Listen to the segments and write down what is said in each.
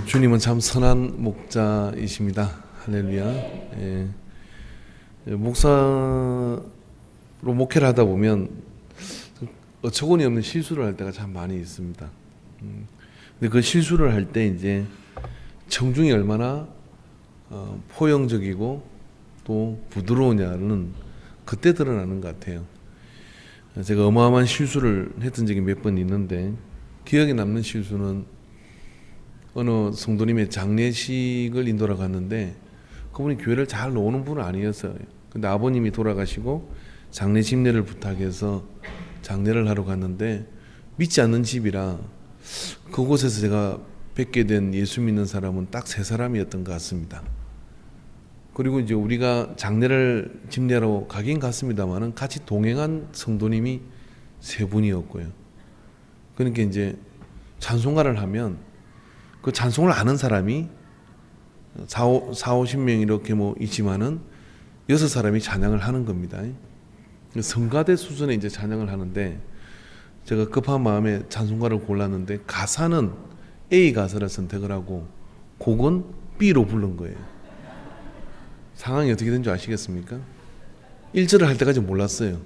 주님은 참 선한 목자이십니다. 할렐루야. 예. 목사로 목회를 하다 보면 어처구니 없는 실수를 할 때가 참 많이 있습니다. 근데 그 실수를 할 때 이제 청중이 얼마나 포용적이고 또 부드러우냐는 그때 드러나는 것 같아요. 제가 어마어마한 실수를 했던 적이 몇 번 있는데 기억에 남는 실수는 어느 성도님의 장례식을 인도하러 갔는데 그분이 교회를 잘 노는 분은 아니었어요. 근데 아버님이 돌아가시고 장례 집례를 부탁해서 장례를 하러 갔는데 믿지 않는 집이라 그곳에서 제가 뵙게 된 예수 믿는 사람은 딱 3사람이었던 것 같습니다. 그리고 이제 우리가 장례를 집례하러 가긴 갔습니다만은 같이 동행한 성도님이 3분이었고요. 그러니까 이제 찬송가를 하면 그 찬송을 아는 사람이 50명 이렇게 뭐 있지만은 6사람이 찬양을 하는 겁니다. 성가대 수준의 이제 찬양을 하는데 제가 급한 마음에 찬송가를 골랐는데 가사는 A 가사를 선택을 하고 곡은 B로 부른 거예요. 상황이 어떻게 된 줄 아시겠습니까? 1절을 할 때까지 몰랐어요.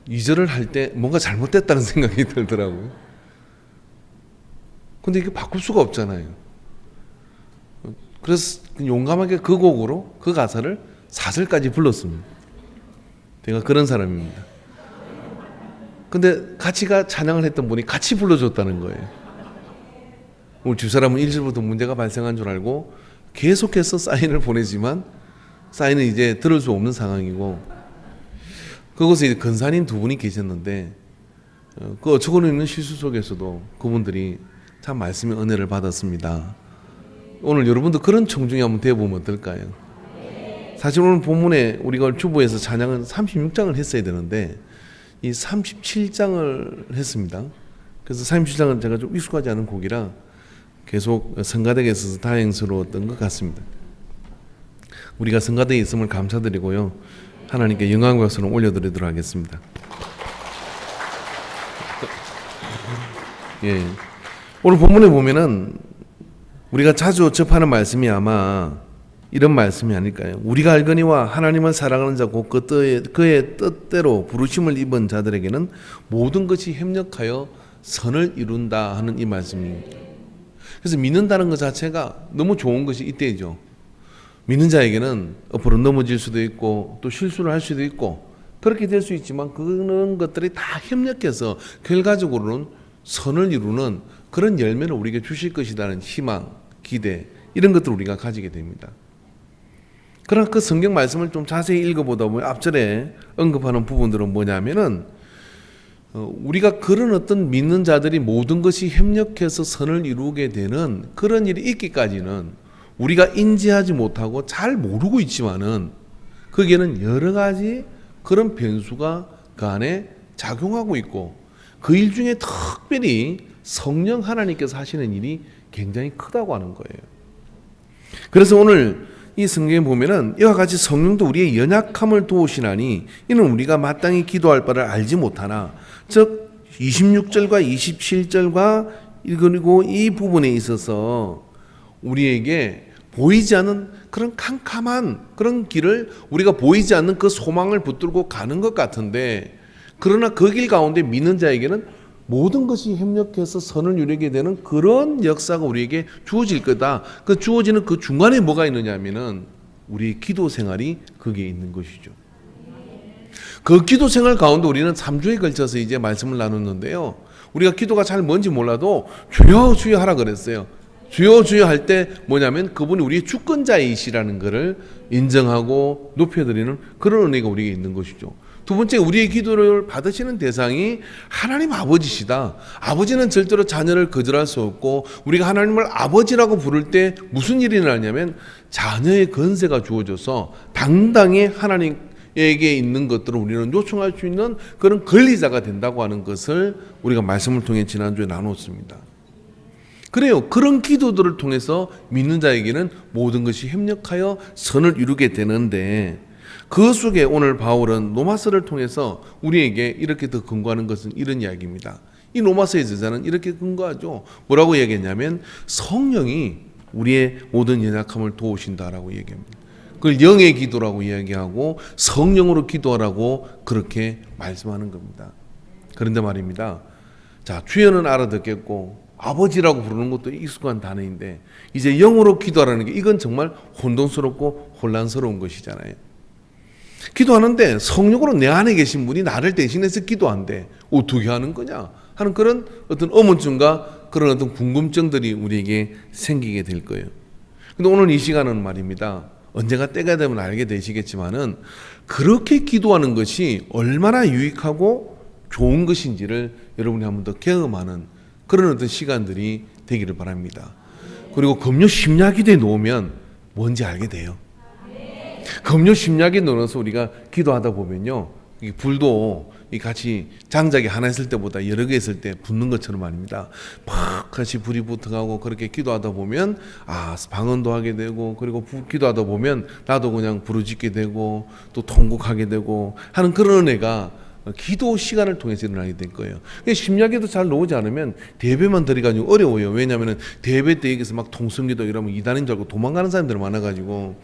2절을 할 때 뭔가 잘못됐다는 생각이 들더라고요. 근데 이게 바꿀 수가 없잖아요. 그래서 용감하게 그 곡으로 그 가사를 4절까지 불렀습니다. 제가 그런 사람입니다. 근데 같이 찬양을 했던 분이 같이 불러줬다는 거예요. 오늘 집사람은 1절부터 문제가 발생한 줄 알고 계속해서 사인을 보내지만 사인은 이제 들을 수 없는 상황이고 그곳에 이제 근사님 2분이 계셨는데 그 어처구니 없는 실수 속에서도 그분들이 참 말씀의 은혜를 받았습니다. 오늘 여러분도 그런 청중이 한번 되어보면 어떨까요? 사실 오늘 본문에 우리가 주보에서 찬양은 36장을 했어야 되는데 이 37장을 했습니다. 그래서 37장은 제가 좀 익숙하지 않은 곡이라 계속 성가대에 있어서 다행스러웠던 것 같습니다. 우리가 성가대에 있음을 감사드리고요. 하나님께 영광과 박수를 올려드리도록 하겠습니다. 예. 오늘 본문에 보면은 우리가 자주 접하는 말씀이 아마 이런 말씀이 아닐까요? 우리가 알거니와 하나님을 사랑하는 자고 그의 뜻대로 부르심을 입은 자들에게는 모든 것이 협력하여 선을 이룬다 하는 이 말씀입니다. 그래서 믿는다는 것 자체가 너무 좋은 것이 이때죠. 믿는 자에게는 앞으로 넘어질 수도 있고 또 실수를 할 수도 있고 그렇게 될 수 있지만 그런 것들이 다 협력해서 결과적으로는 선을 이루는 그런 열매를 우리에게 주실 것이라는 희망, 기대 이런 것들을 우리가 가지게 됩니다. 그러나 그 성경 말씀을 좀 자세히 읽어보다 보면 앞절에 언급하는 부분들은 뭐냐면은 우리가 그런 어떤 믿는 자들이 모든 것이 협력해서 선을 이루게 되는 그런 일이 있기까지는 우리가 인지하지 못하고 잘 모르고 있지만은 거기에는 여러 가지 그런 변수가 그 안에 작용하고 있고 그 일 중에 특별히 성령 하나님께서 하시는 일이 굉장히 크다고 하는 거예요. 그래서 오늘 이 성경에 보면은 이와 같이 성령도 우리의 연약함을 도우시나니 이는 우리가 마땅히 기도할 바를 알지 못하나 즉 26절과 27절과 그리고 이 부분에 있어서 우리에게 보이지 않는 그런 캄캄한 그런 길을 우리가 보이지 않는 그 소망을 붙들고 가는 것 같은데 그러나 그 길 가운데 믿는 자에게는 모든 것이 협력해서 선을 이루게 되는 그런 역사가 우리에게 주어질 거다. 그 주어지는 그 중간에 뭐가 있느냐 하면은 우리의 기도 생활이 거기에 있는 것이죠. 그 기도 생활 가운데 우리는 3주에 걸쳐서 이제 말씀을 나눴는데요. 우리가 기도가 잘 뭔지 몰라도 주여 주여 하라 그랬어요. 주여 주여 할 때 뭐냐면 그분이 우리의 주권자이시라는 것을 인정하고 높여드리는 그런 은혜가 우리에게 있는 것이죠. 두 번째, 우리의 기도를 받으시는 대상이 하나님 아버지시다. 아버지는 절대로 자녀를 거절할 수 없고 우리가 하나님을 아버지라고 부를 때 무슨 일이 나냐면 자녀의 권세가 주어져서 당당히 하나님에게 있는 것들을 우리는 요청할 수 있는 그런 권리자가 된다고 하는 것을 우리가 말씀을 통해 지난주에 나눴습니다. 그래요. 그런 기도들을 통해서 믿는 자에게는 모든 것이 협력하여 선을 이루게 되는데 그 속에 오늘 바울은 로마서를 통해서 우리에게 이렇게 더 근거하는 것은 이런 이야기입니다. 이 로마서의 저자는 이렇게 근거하죠. 뭐라고 얘기했냐면 성령이 우리의 모든 연약함을 도우신다라고 얘기합니다. 그걸 영의 기도라고 이야기하고 성령으로 기도하라고 그렇게 말씀하는 겁니다. 그런데 말입니다. 자, 주여는 알아듣겠고 아버지라고 부르는 것도 익숙한 단어인데 이제 영으로 기도하라는 게 이건 정말 혼돈스럽고 혼란스러운 것이잖아요. 기도하는데 성령으로 내 안에 계신 분이 나를 대신해서 기도한대. 어떻게 하는 거냐 하는 그런 어떤 의문점과 그런 어떤 궁금증들이 우리에게 생기게 될 거예요. 근데 오늘 이 시간은 말입니다. 언젠가 때가 되면 알게 되시겠지만은 그렇게 기도하는 것이 얼마나 유익하고 좋은 것인지를 여러분이 한 번 더 경험하는 그런 어떤 시간들이 되기를 바랍니다. 그리고 금요 심야기도에 놓으면 뭔지 알게 돼요. 금요 심야기도에 넣어서 우리가 기도하다 보면요, 이 불도 같이 장작이 하나 있을 때보다 여러 개 있을 때 붙는 것처럼 말입니다. 막 같이 불이 붙어가고 그렇게 기도하다 보면 방언도 하게 되고 그리고 기도하다 보면 나도 그냥 부르짖게 되고 또 통곡하게 되고 하는 그런 은혜가 기도 시간을 통해서 일어나게 될 거예요. 심야기도 잘 나오지 않으면 대배만 드리가지고 어려워요. 왜냐하면 대배 때 여기서 막 통성기도 이러면 이단인 줄 알고 도망가는 사람들이 많아가지고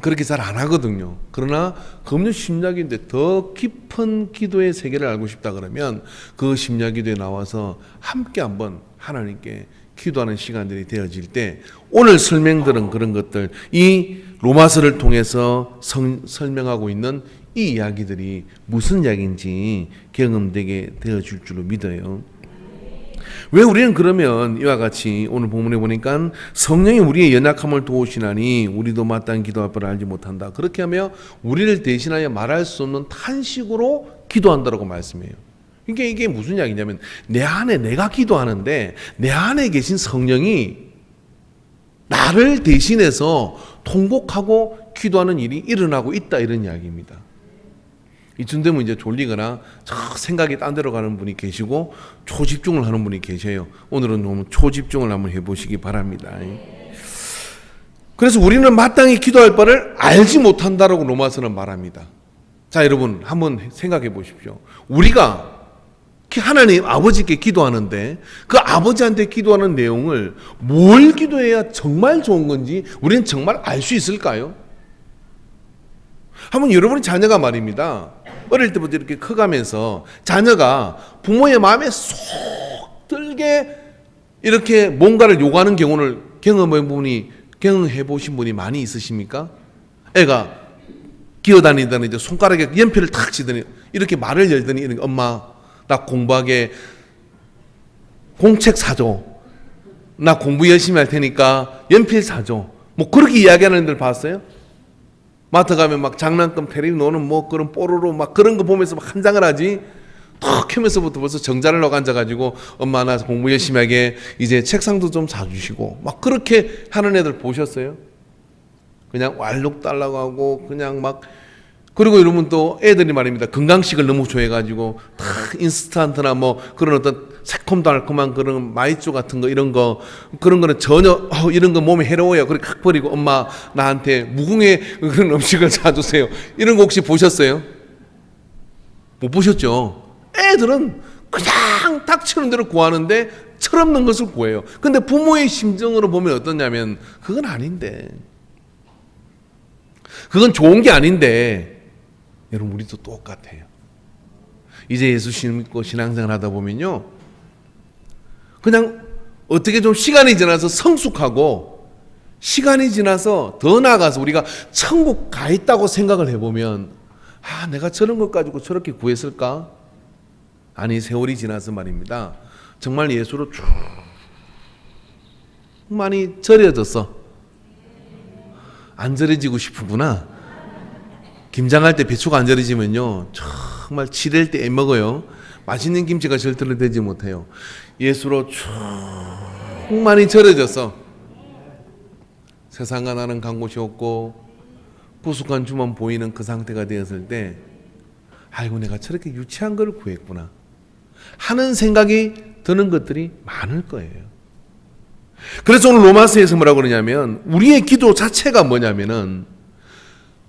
그렇게 잘 안 하거든요. 그러나 금요 심야기도인데 더 깊은 기도의 세계를 알고 싶다 그러면 그 심야기도에 나와서 함께 한번 하나님께 기도하는 시간들이 되어질 때 오늘 설명들은 그런 것들, 이 로마서를 통해서 설명하고 있는 이 이야기들이 무슨 이야기인지 경험되게 되어질 줄로 믿어요. 왜 우리는 그러면 이와 같이 오늘 본문에 보니까 성령이 우리의 연약함을 도우시나니 우리도 마땅히 기도할 바를 알지 못한다. 그렇게 하며 우리를 대신하여 말할 수 없는 탄식으로 기도한다라고 말씀해요. 이게 무슨 이야기냐면 내 안에 내가 기도하는데 내 안에 계신 성령이 나를 대신해서 통곡하고 기도하는 일이 일어나고 있다, 이런 이야기입니다. 이쯤 되면 이제 졸리거나 생각이 딴 데로 가는 분이 계시고 초집중을 하는 분이 계셔요. 오늘은 너무 초집중을 한번 해보시기 바랍니다. 그래서 우리는 마땅히 기도할 바를 알지 못한다라고 로마서는 말합니다. 자, 여러분 한번 생각해 보십시오. 우리가 하나님 아버지께 기도하는데 그 아버지한테 기도하는 내용을 뭘 기도해야 정말 좋은 건지 우리는 정말 알 수 있을까요? 한번 여러분의 자녀가 말입니다, 어릴 때부터 이렇게 커가면서 자녀가 부모의 마음에 쏙 들게 이렇게 뭔가를 요구하는 경우를 경험해 보신 분이 많이 있으십니까? 애가 기어다니더니 이제 손가락에 연필을 탁 치더니 이렇게 말을 열더니 이렇게, 엄마 나 공부하게 공책 사줘, 나 공부 열심히 할 테니까 연필 사줘, 뭐 그렇게 이야기하는 애들 봤어요? 마트 가면 막 장난감 테레비 노는 뭐 그런 뽀로로 막 그런 거 보면서 막 한장을 하지, 턱 켜면서부터 벌써 정자를 넣어 앉아가지고 엄마 나 공부 열심히 하게 이제 책상도 좀 사주시고 막 그렇게 하는 애들 보셨어요? 그냥 왈록달라고 하고 그냥 막, 그리고 여러분 또 애들이 말입니다, 건강식을 너무 좋아해가지고 다 인스턴트나 뭐 그런 어떤 새콤달콤한 그런 마이쮸 같은 거 이런 거, 그런 거는 전혀 이런 거 몸에 해로워요. 그렇게 칵 버리고 엄마 나한테 무궁의 그런 음식을 사주세요, 이런 거 혹시 보셨어요? 못 보셨죠? 애들은 그냥 닥치는 대로 구하는데 철없는 것을 구해요. 근데 부모의 심정으로 보면 어떠냐면 그건 아닌데, 그건 좋은 게 아닌데, 여러분 우리도 똑같아요. 이제 예수 믿고 신앙생활 하다 보면요, 그냥 어떻게 좀 시간이 지나서 성숙하고 시간이 지나서 더 나아가서 우리가 천국 가 있다고 생각을 해보면 내가 저런 것 가지고 저렇게 구했을까? 아니, 세월이 지나서 말입니다, 정말 예수로 쭉 많이 절여졌어. 안 절여지고 싶구나. 김장할 때 배추가 안 절여지면요 정말 치댈 때 애먹어요. 맛있는 김치가 절대로 되지 못해요. 예수로 충만히 절여져서 세상과 나는 간 곳이 없고 부숙한 주만 보이는 그 상태가 되었을 때, 아이고 내가 저렇게 유치한 걸 구했구나 하는 생각이 드는 것들이 많을 거예요. 그래서 오늘 로마서에서 뭐라고 그러냐면 우리의 기도 자체가 뭐냐면은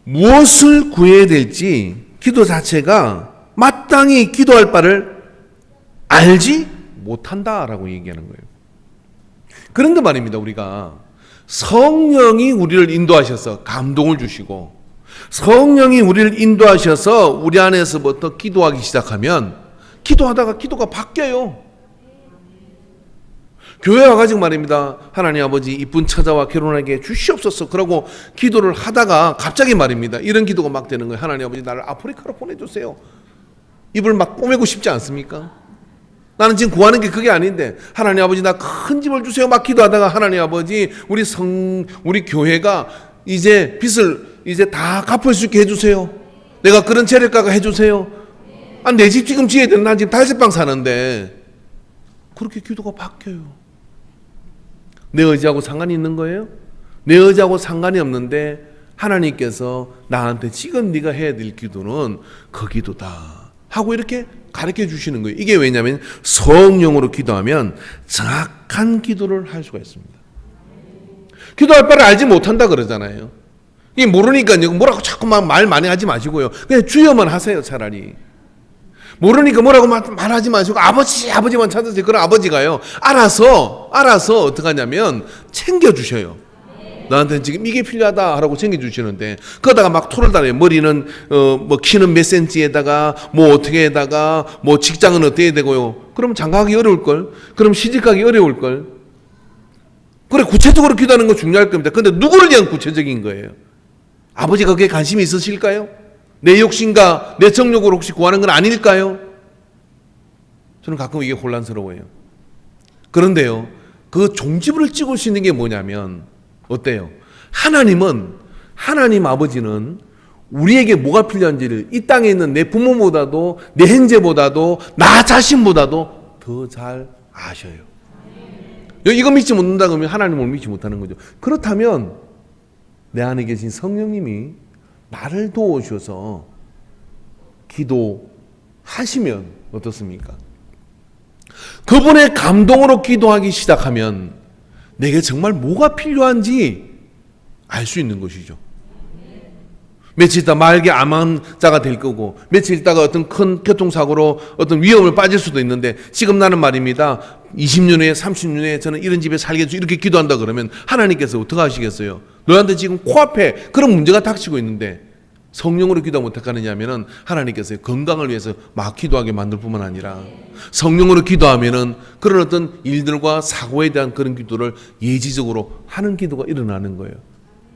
무엇을 구해야 될지 기도 자체가 마땅히 기도할 바를 알지 못한다라고 얘기하는 거예요. 그런데 말입니다. 우리가 성령이 우리를 인도하셔서 감동을 주시고 성령이 우리를 인도하셔서 우리 안에서부터 기도하기 시작하면 기도하다가 기도가 바뀌어요. 교회 와가지고 말입니다. 하나님 아버지 이쁜 처자와 결혼하게 주시옵소서. 그러고 기도를 하다가 갑자기 말입니다. 이런 기도가 막 되는 거예요. 하나님 아버지 나를 아프리카로 보내주세요. 입을 막 꼬매고 싶지 않습니까? 나는 지금 구하는 게 그게 아닌데 하나님 아버지 나 큰 집을 주세요. 막 기도하다가 하나님 아버지 우리 교회가 이제 빚을 이제 다 갚을 수 있게 해주세요. 내가 그런 재력가가 해주세요. 내 집 지금 지어야 되는 난 지금 달새방 사는데 그렇게 기도가 바뀌어요. 내 의지하고 상관이 있는 거예요? 내 의지하고 상관이 없는데 하나님께서 나한테 지금 네가 해야 될 기도는 그 기도다 하고 이렇게 가르쳐 주시는 거예요. 이게 왜냐하면 성령으로 기도하면 정확한 기도를 할 수가 있습니다. 기도할 바를 알지 못한다 그러잖아요. 이게 모르니까요. 뭐라고 자꾸만 말 많이 하지 마시고요. 그냥 주여만 하세요. 차라리. 모르니까 뭐라고 말하지 마시고 아버지만 찾으세요. 그런 아버지가요. 알아서 어떻게 하냐면 챙겨주셔요. 나한테는 지금 이게 필요하다 하라고 챙겨주시는데 그러다가 막 토를 달아요. 머리는 뭐 키는 몇 센치에다가 뭐 어떻게 해다가 뭐 직장은 어떻게 되고요. 그럼 장가가기 어려울걸. 그럼 시집가기 어려울걸. 그래 구체적으로 기도하는 거 중요할 겁니다. 근데 누구를 위한 구체적인 거예요? 아버지가 그게 관심이 있으실까요? 내 욕심과 내 정욕으로 혹시 구하는 건 아닐까요? 저는 가끔 이게 혼란스러워요. 그런데요, 그 종지부를 찍을 수 있는 게 뭐냐면 어때요? 하나님 아버지는 우리에게 뭐가 필요한지를 이 땅에 있는 내 부모보다도 내 형제보다도 나 자신보다도 더 잘 아셔요. 이거 믿지 못한다 그러면 하나님을 믿지 못하는 거죠. 그렇다면 내 안에 계신 성령님이 나를 도우셔서 기도하시면 어떻습니까? 그분의 감동으로 기도하기 시작하면 내게 정말 뭐가 필요한지 알 수 있는 것이죠. 며칠 있다 말기 암환자가 될 거고 며칠 있다가 어떤 큰 교통사고로 어떤 위험을 빠질 수도 있는데 지금 나는 말입니다. 20년 후에 30년 후에 저는 이런 집에 살겠죠. 이렇게 기도한다 그러면 하나님께서 어떻게 하시겠어요? 너한테 지금 코앞에 그런 문제가 닥치고 있는데 성령으로 기도하면 어떻게 하느냐 하면은 하나님께서 건강을 위해서 막 기도하게 만들 뿐만 아니라 성령으로 기도하면은 그런 어떤 일들과 사고에 대한 그런 기도를 예지적으로 하는 기도가 일어나는 거예요.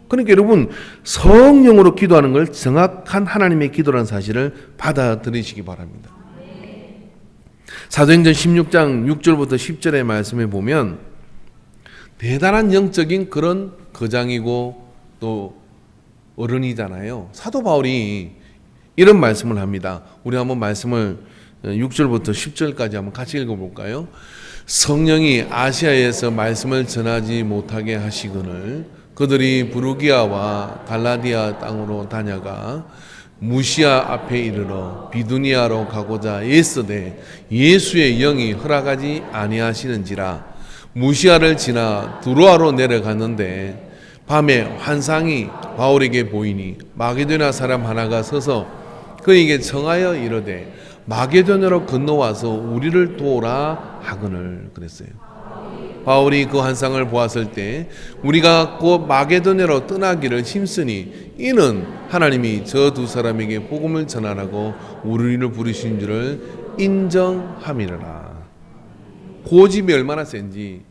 그러니까 여러분 성령으로 기도하는 걸 정확한 하나님의 기도라는 사실을 받아들이시기 바랍니다. 사도행전 16장 6절부터 10절의 말씀에 보면 대단한 영적인 그런 거장이고 또 어른이잖아요. 사도 바울이 이런 말씀을 합니다. 우리 한번 말씀을 6절부터 10절까지 한번 같이 읽어볼까요? 성령이 아시아에서 말씀을 전하지 못하게 하시거늘 그들이 부르기아와 갈라디아 땅으로 다녀가 무시아 앞에 이르러 비두니아로 가고자 애쓰되 예수의 영이 허락하지 아니하시는지라 무시아를 지나 두로아로 내려갔는데 밤에 환상이 바울에게 보이니 마게도냐 사람 하나가 서서 그에게 청하여 이르되 마게도냐로 건너와서 우리를 도우라 하거늘 그랬어요. 바울이 그 환상을 보았을 때 우리가 곧 마게도냐로 떠나기를 힘쓰니 이는 하나님이 저 두 사람에게 복음을 전하라고 우리를 부르신 줄을 인정함이라. 고집이 얼마나 센지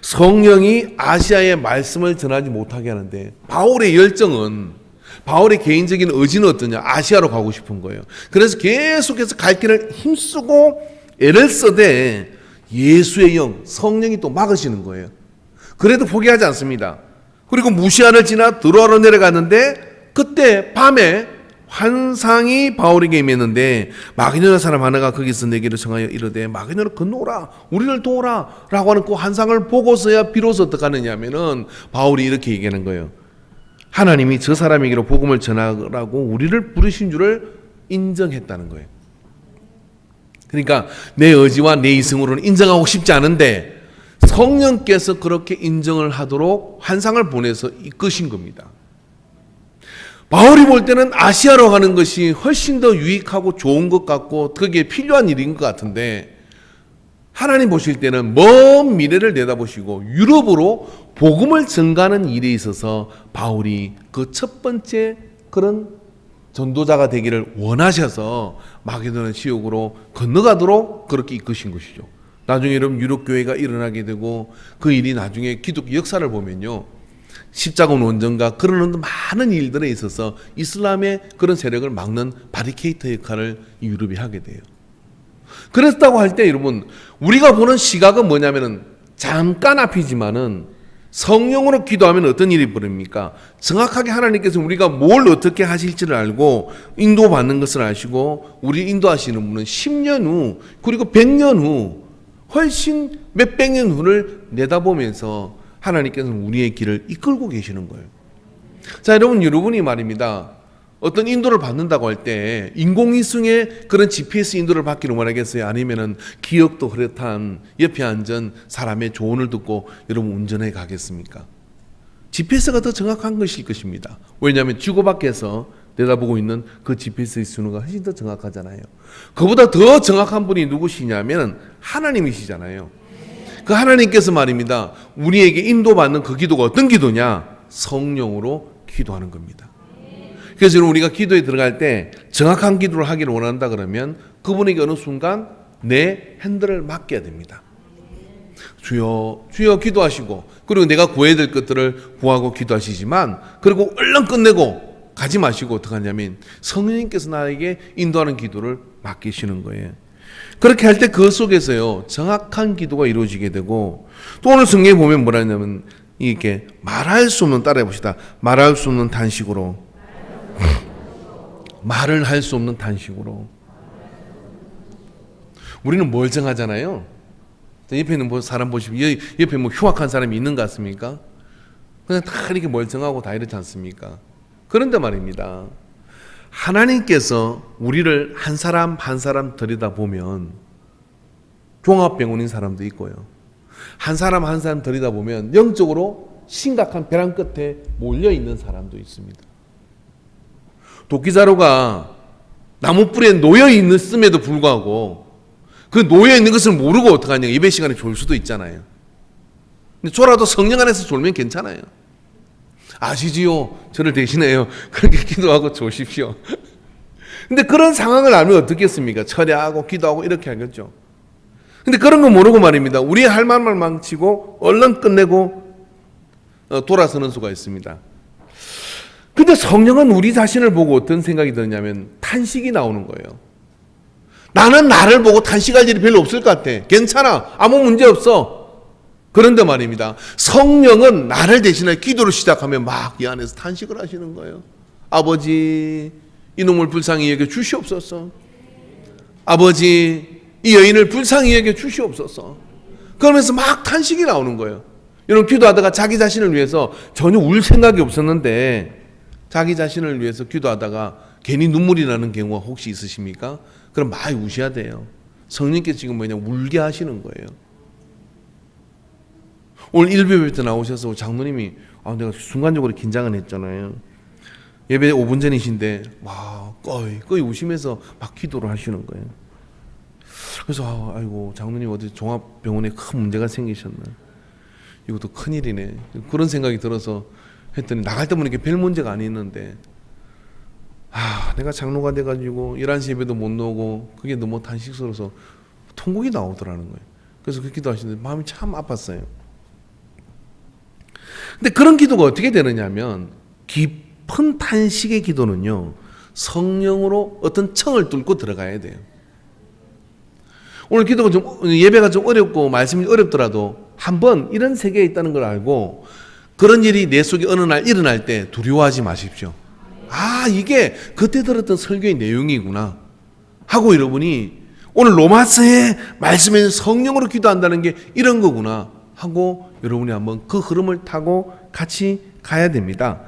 성령이 아시아에 말씀을 전하지 못하게 하는데 바울의 열정은 바울의 개인적인 의지는 어떠냐? 아시아로 가고 싶은 거예요. 그래서 계속해서 갈 길을 힘쓰고 애를 써대 예수의 영, 성령이 또 막으시는 거예요. 그래도 포기하지 않습니다. 그리고 무시아를 지나 드로아로 내려갔는데 그때 밤에 환상이 바울에게 임했는데 마게도냐 사람 하나가 거기서 내게로 청하여 이르되 마게도냐로 건너오라 우리를 도우라 라고 하는 그 환상을 보고서야 비로소 어떻게 하느냐 하면은 바울이 이렇게 얘기하는 거예요. 하나님이 저 사람에게로 복음을 전하라고 우리를 부르신 줄을 인정했다는 거예요. 그러니까 내 의지와 내 이성으로는 인정하고 싶지 않은데 성령께서 그렇게 인정을 하도록 환상을 보내서 이끄신 겁니다. 바울이 볼 때는 아시아로 가는 것이 훨씬 더 유익하고 좋은 것 같고 그게 필요한 일인 것 같은데 하나님 보실 때는 먼 미래를 내다보시고 유럽으로 복음을 전가하는 일에 있어서 바울이 그 첫 번째 그런 전도자가 되기를 원하셔서 마게도냐 지역으로 건너가도록 그렇게 이끄신 것이죠. 나중에 여러분 유럽 교회가 일어나게 되고 그 일이 나중에 기독교 역사를 보면요, 십자군 원정과 그런 많은 일들에 있어서 이슬람의 그런 세력을 막는 바리케이터 역할을 유럽이 하게 돼요. 그랬다고 할 때 여러분, 우리가 보는 시각은 뭐냐면은 잠깐 앞이지만은 성령으로 기도하면 어떤 일이 벌입니까? 정확하게 하나님께서 우리가 뭘 어떻게 하실지를 알고 인도받는 것을 아시고 우리 인도하시는 분은 10년 후 그리고 100년 후 훨씬 몇백 년 후를 내다보면서 하나님께서는 우리의 길을 이끌고 계시는 거예요. 자, 여러분이 말입니다. 어떤 인도를 받는다고 할 때 인공위성의 그런 GPS 인도를 받기를 원하겠어요? 아니면은 기억도 흐릿한 옆에 앉은 사람의 조언을 듣고 여러분 운전해 가겠습니까? GPS가 더 정확한 것일 것입니다. 왜냐하면 지구 밖에서 내다보고 있는 그 GPS의 신호가 훨씬 더 정확하잖아요. 그보다 더 정확한 분이 누구시냐면 하나님이시잖아요. 그 하나님께서 말입니다, 우리에게 인도받는 그 기도가 어떤 기도냐? 성령으로 기도하는 겁니다. 그래서 우리가 기도에 들어갈 때 정확한 기도를 하기를 원한다 그러면 그분에게 어느 순간 내 핸들을 맡겨야 됩니다. 주여 주여 기도하시고, 그리고 내가 구해야 될 것들을 구하고 기도하시지만, 그리고 얼른 끝내고 가지 마시고 어떻게 하냐면 성령님께서 나에게 인도하는 기도를 맡기시는 거예요. 그렇게 할 때 그 속에서요 정확한 기도가 이루어지게 되고, 또 오늘 성경에 보면 뭐라 했냐면 이렇게 말할 수 없는, 따라해 봅시다. 말할 수 없는 단식으로, 말을 할 수 없는 단식으로. 우리는 뭘 정하잖아요. 옆에 있는 사람 보시면 옆에 뭐 흉악한 사람이 있는 것 같습니까? 그냥 다 이렇게 멀쩡하고 다 이렇지 않습니까? 그런데 말입니다, 하나님께서 우리를 한 사람 한 사람 들여다보면 종합병원인 사람도 있고요, 한 사람 한 사람 들여다보면 영적으로 심각한 벼랑 끝에 몰려있는 사람도 있습니다. 도끼자루가 나무 뿌리에 놓여 있음에도 불구하고 그 놓여 있는 것을 모르고 어떡하냐, 예배 시간에 졸 수도 있잖아요. 근데 졸아도 성령 안에서 졸면 괜찮아요. 아시지요? 저를 대신해요. 그렇게 기도하고 조십시오. 근데 그런 상황을 알면 어떻겠습니까? 철야하고 기도하고 이렇게 하겠죠. 근데 그런 거 모르고 말입니다, 우리의 할 말만 망치고 얼른 끝내고 돌아서는 수가 있습니다. 근데 성령은 우리 자신을 보고 어떤 생각이 드냐면 탄식이 나오는 거예요. 나는 나를 보고 탄식할 일이 별로 없을 것 같아. 괜찮아. 아무 문제 없어. 그런데 말입니다, 성령은 나를 대신해 기도를 시작하면 막 이 안에서 탄식을 하시는 거예요. 아버지, 이놈을 불쌍히 여겨 주시옵소서. 아버지, 이 여인을 불쌍히 여겨 주시옵소서. 그러면서 막 탄식이 나오는 거예요. 여러분, 기도하다가 자기 자신을 위해서 전혀 울 생각이 없었는데 자기 자신을 위해서 기도하다가 괜히 눈물이 나는 경우가 혹시 있으십니까? 그럼 많이 우셔야 돼요. 성령께서 지금 뭐냐, 울게 하시는 거예요. 오늘 일베 때 나오셔서 장로님이 내가 순간적으로 긴장을 했잖아요. 예배 5분 전이신데 막 꺼이 우시면서 막 기도를 하시는 거예요. 그래서 아이고 장로님 어디 종합병원에 큰 문제가 생기셨나, 이것도 큰일이네, 그런 생각이 들어서 했더니 나갈 때 보니까 별 문제가 아니었는데 내가 장로가 돼가지고 11시 예배도 못 나오고 그게 너무 탄식스러워서 통곡이 나오더라는 거예요. 그래서 그 기도하시는데 마음이 참 아팠어요. 근데 그런 기도가 어떻게 되느냐면, 깊은 탄식의 기도는요 성령으로 어떤 청을 뚫고 들어가야 돼요. 오늘 기도가 예배가 좀 어렵고 말씀이 어렵더라도 한번 이런 세계에 있다는 걸 알고 그런 일이 내 속에 어느 날 일어날 때 두려워하지 마십시오. 이게 그때 들었던 설교의 내용이구나 하고 여러분이 오늘 로마서의 말씀에 성령으로 기도한다는 게 이런 거구나 하고 여러분이 한번 그 흐름을 타고 같이 가야 됩니다.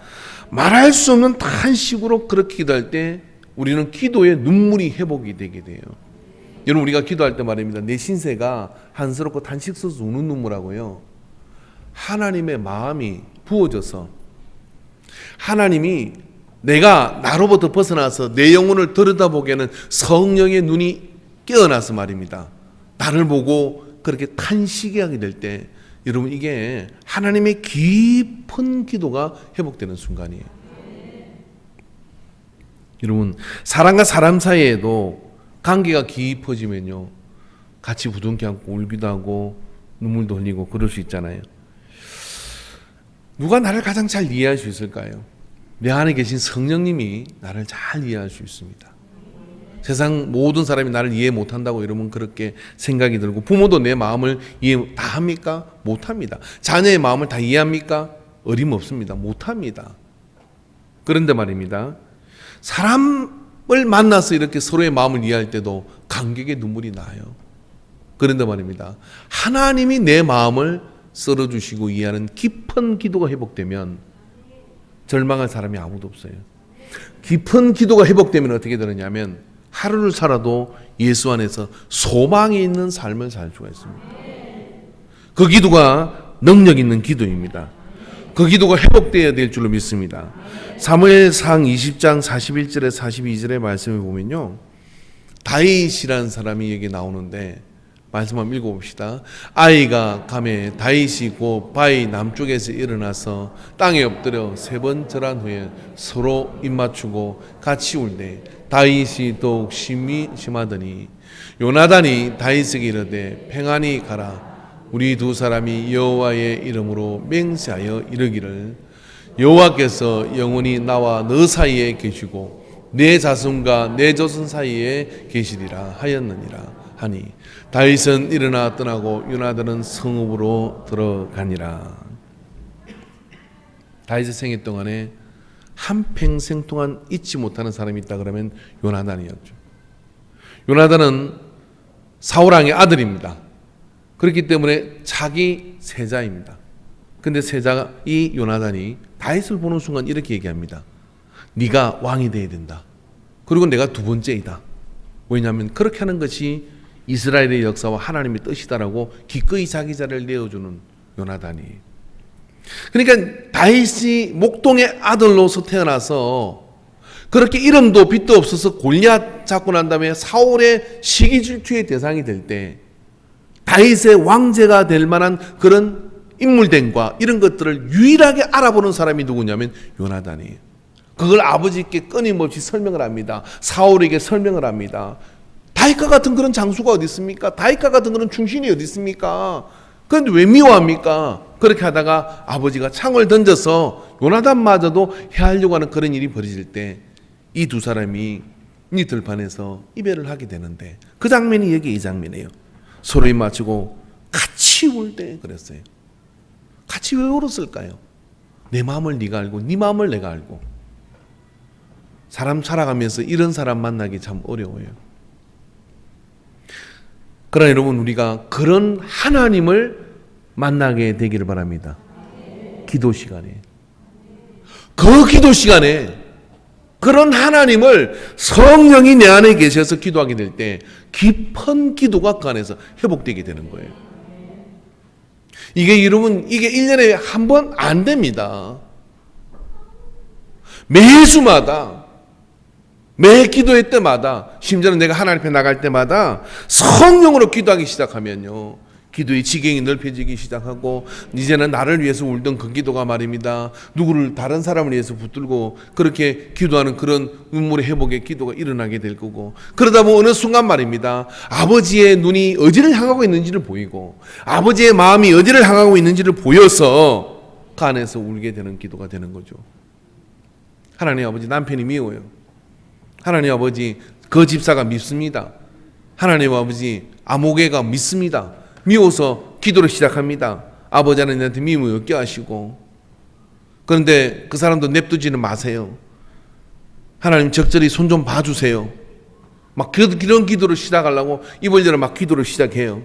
말할 수 없는 탄식으로 그렇게 기도할 때 우리는 기도의 눈물이 회복이 되게 돼요. 여러분, 우리가 기도할 때 말입니다, 내 신세가 한스럽고 탄식스러워서 우는 눈물하고요, 하나님의 마음이 부어져서 하나님이 내가 나로부터 벗어나서 내 영혼을 들여다보게 하는 성령의 눈이 깨어나서 말입니다, 나를 보고 그렇게 탄식이 하게 될 때 여러분 이게 하나님의 깊은 기도가 회복되는 순간이에요. 여러분 사람과 사람 사이에도 관계가 깊어지면요 같이 부둥켜 안고 울기도 하고 눈물도 흘리고 그럴 수 있잖아요. 누가 나를 가장 잘 이해할 수 있을까요? 내 안에 계신 성령님이 나를 잘 이해할 수 있습니다. 세상 모든 사람이 나를 이해 못한다고 여러분 그렇게 생각이 들고, 부모도 내 마음을 이해 다 합니까? 못합니다. 자녀의 마음을 다 이해합니까? 어림없습니다. 못합니다. 그런데 말입니다, 사람을 만나서 이렇게 서로의 마음을 이해할 때도 감격의 눈물이 나요. 그런데 말입니다, 하나님이 내 마음을 썰어주시고 이해하는 깊은 기도가 회복되면 절망할 사람이 아무도 없어요. 깊은 기도가 회복되면 어떻게 되느냐면 하루를 살아도 예수 안에서 소망이 있는 삶을 살 수가 있습니다. 그 기도가 능력 있는 기도입니다. 그 기도가 회복되어야 될 줄로 믿습니다. 사무엘상 20장 41절에 42절의 말씀을 보면요, 다윗이라는 사람이 여기 나오는데 말씀 한번 읽어봅시다. 아이가 감에 다윗이 곧 바위 남쪽에서 일어나서 땅에 엎드려 3번 절한 후에 서로 입맞추고 같이 울되 다윗이 더욱 심하더니 요나단이 다윗에게 이르되 평안히 가라. 우리 두 사람이 여호와의 이름으로 맹세하여 이르기를 여호와께서 영원히 나와 너 사이에 계시고 내 자손과 내 조선 사이에 계시리라 하였느니라 하니 다윗은 일어나 떠나고 요나단은 성읍으로 들어가니라. 다윗의 생애 동안에 한평생 동안 잊지 못하는 사람이 있다 그러면 요나단이었죠. 요나단은 사울왕의 아들입니다. 그렇기 때문에 자기 세자입니다. 근데 세자가 이 요나단이 다윗을 보는 순간 이렇게 얘기합니다. 네가 왕이 돼야 된다. 그리고 내가 두 번째이다. 왜냐하면 그렇게 하는 것이 이스라엘의 역사와 하나님의 뜻이다라고 기꺼이 자기 자리를 내어주는 요나단이. 그러니까 다윗이 목동의 아들로서 태어나서 그렇게 이름도 빛도 없어서 골리앗 잡고 난 다음에 사울의 시기 질투의 대상이 될 때 다윗의 왕제가 될 만한 그런 인물됨과 이런 것들을 유일하게 알아보는 사람이 누구냐면 요나단이에요. 그걸 아버지께 끊임없이 설명을 합니다. 사울에게 설명을 합니다. 다윗과 같은 그런 장수가 어디 있습니까? 다윗과 같은 그런 충신이 어디 있습니까? 그런데 왜 미워합니까? 그렇게 하다가 아버지가 창을 던져서 요나단마저도 해하려고 하는 그런 일이 벌어질 때 이 두 사람이 이 들판에서 이별을 하게 되는데 그 장면이 여기 이 장면이에요. 서로 입 맞추고 같이 울 때 그랬어요. 같이 왜 울었을까요? 내 마음을 네가 알고 네 마음을 내가 알고. 사람 살아가면서 이런 사람 만나기 참 어려워요. 그러나 여러분, 우리가 그런 하나님을 만나게 되기를 바랍니다. 기도 시간에. 그 기도 시간에 그런 하나님을 성령이 내 안에 계셔서 기도하게 될 때 깊은 기도가 그 안에서 회복되게 되는 거예요. 이게 여러분, 이게 1년에 한 번 안 됩니다. 매주마다, 매 기도회 때마다, 심지어는 내가 하나님 앞에 나갈 때마다 성령으로 기도하기 시작하면요, 기도의 지경이 넓혀지기 시작하고 이제는 나를 위해서 울던 그 기도가 말입니다, 누구를 다른 사람을 위해서 붙들고 그렇게 기도하는 그런 눈물의 회복의 기도가 일어나게 될 거고, 그러다 보면 어느 순간 말입니다, 아버지의 눈이 어디를 향하고 있는지를 보이고 아버지의 마음이 어디를 향하고 있는지를 보여서 그 안에서 울게 되는 기도가 되는 거죠. 하나님 아버지, 남편이 미워요. 하나님 아버지, 그 집사가 밉습니다. 하나님 아버지, 아모개가 밉습니다. 미워서 기도를 시작합니다. 아버지 하나님한테 미움을 얻게 하시고. 그런데 그 사람도 냅두지는 마세요. 하나님 적절히 손 좀 봐주세요. 막 그런 기도를 시작하려고 입을 열어 막 기도를 시작해요.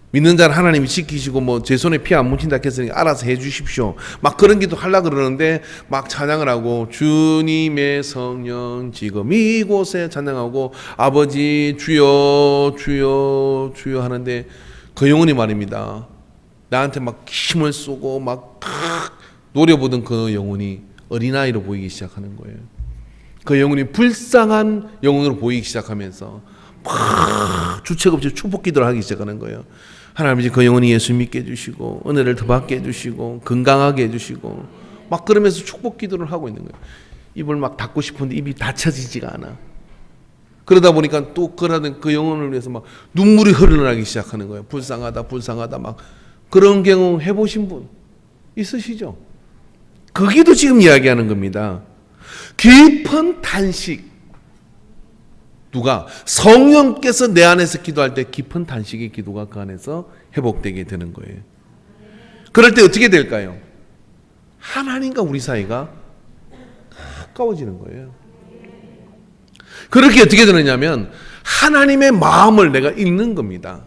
믿는 자는 하나님이 지키시고 뭐 제 손에 피 안 묻힌다 했으니 알아서 해 주십시오. 막 그런 기도 하려고 그러는데 막 찬양을 하고 주님의 성령 지금 이곳에 찬양하고 아버지 주여 주여 주여 하는데 그 영혼이 말입니다, 나한테 막 힘을 쏘고 막 노려보던 그 영혼이 어린아이로 보이기 시작하는 거예요. 그 영혼이 불쌍한 영혼으로 보이기 시작하면서 막 주책 없이 축복 기도를 하기 시작하는 거예요. 하나님 그 영혼이 예수 믿게 해주시고 은혜를 더 받게 해주시고 건강하게 해주시고 막 그러면서 축복 기도를 하고 있는 거예요. 입을 막 닫고 싶은데 입이 닫혀지지가 않아. 그러다 보니까 또 그러던 그 영혼을 위해서 막 눈물이 흘러나기 시작하는 거예요. 불쌍하다 막 그런 경우 해보신 분 있으시죠? 그 기도 지금 이야기하는 겁니다. 깊은 탄식. 누가? 성령께서 내 안에서 기도할 때 깊은 탄식의 기도가 그 안에서 회복되게 되는 거예요. 그럴 때 어떻게 될까요? 하나님과 우리 사이가 가까워지는 거예요. 그렇게 어떻게 되느냐면 하나님의 마음을 내가 읽는 겁니다.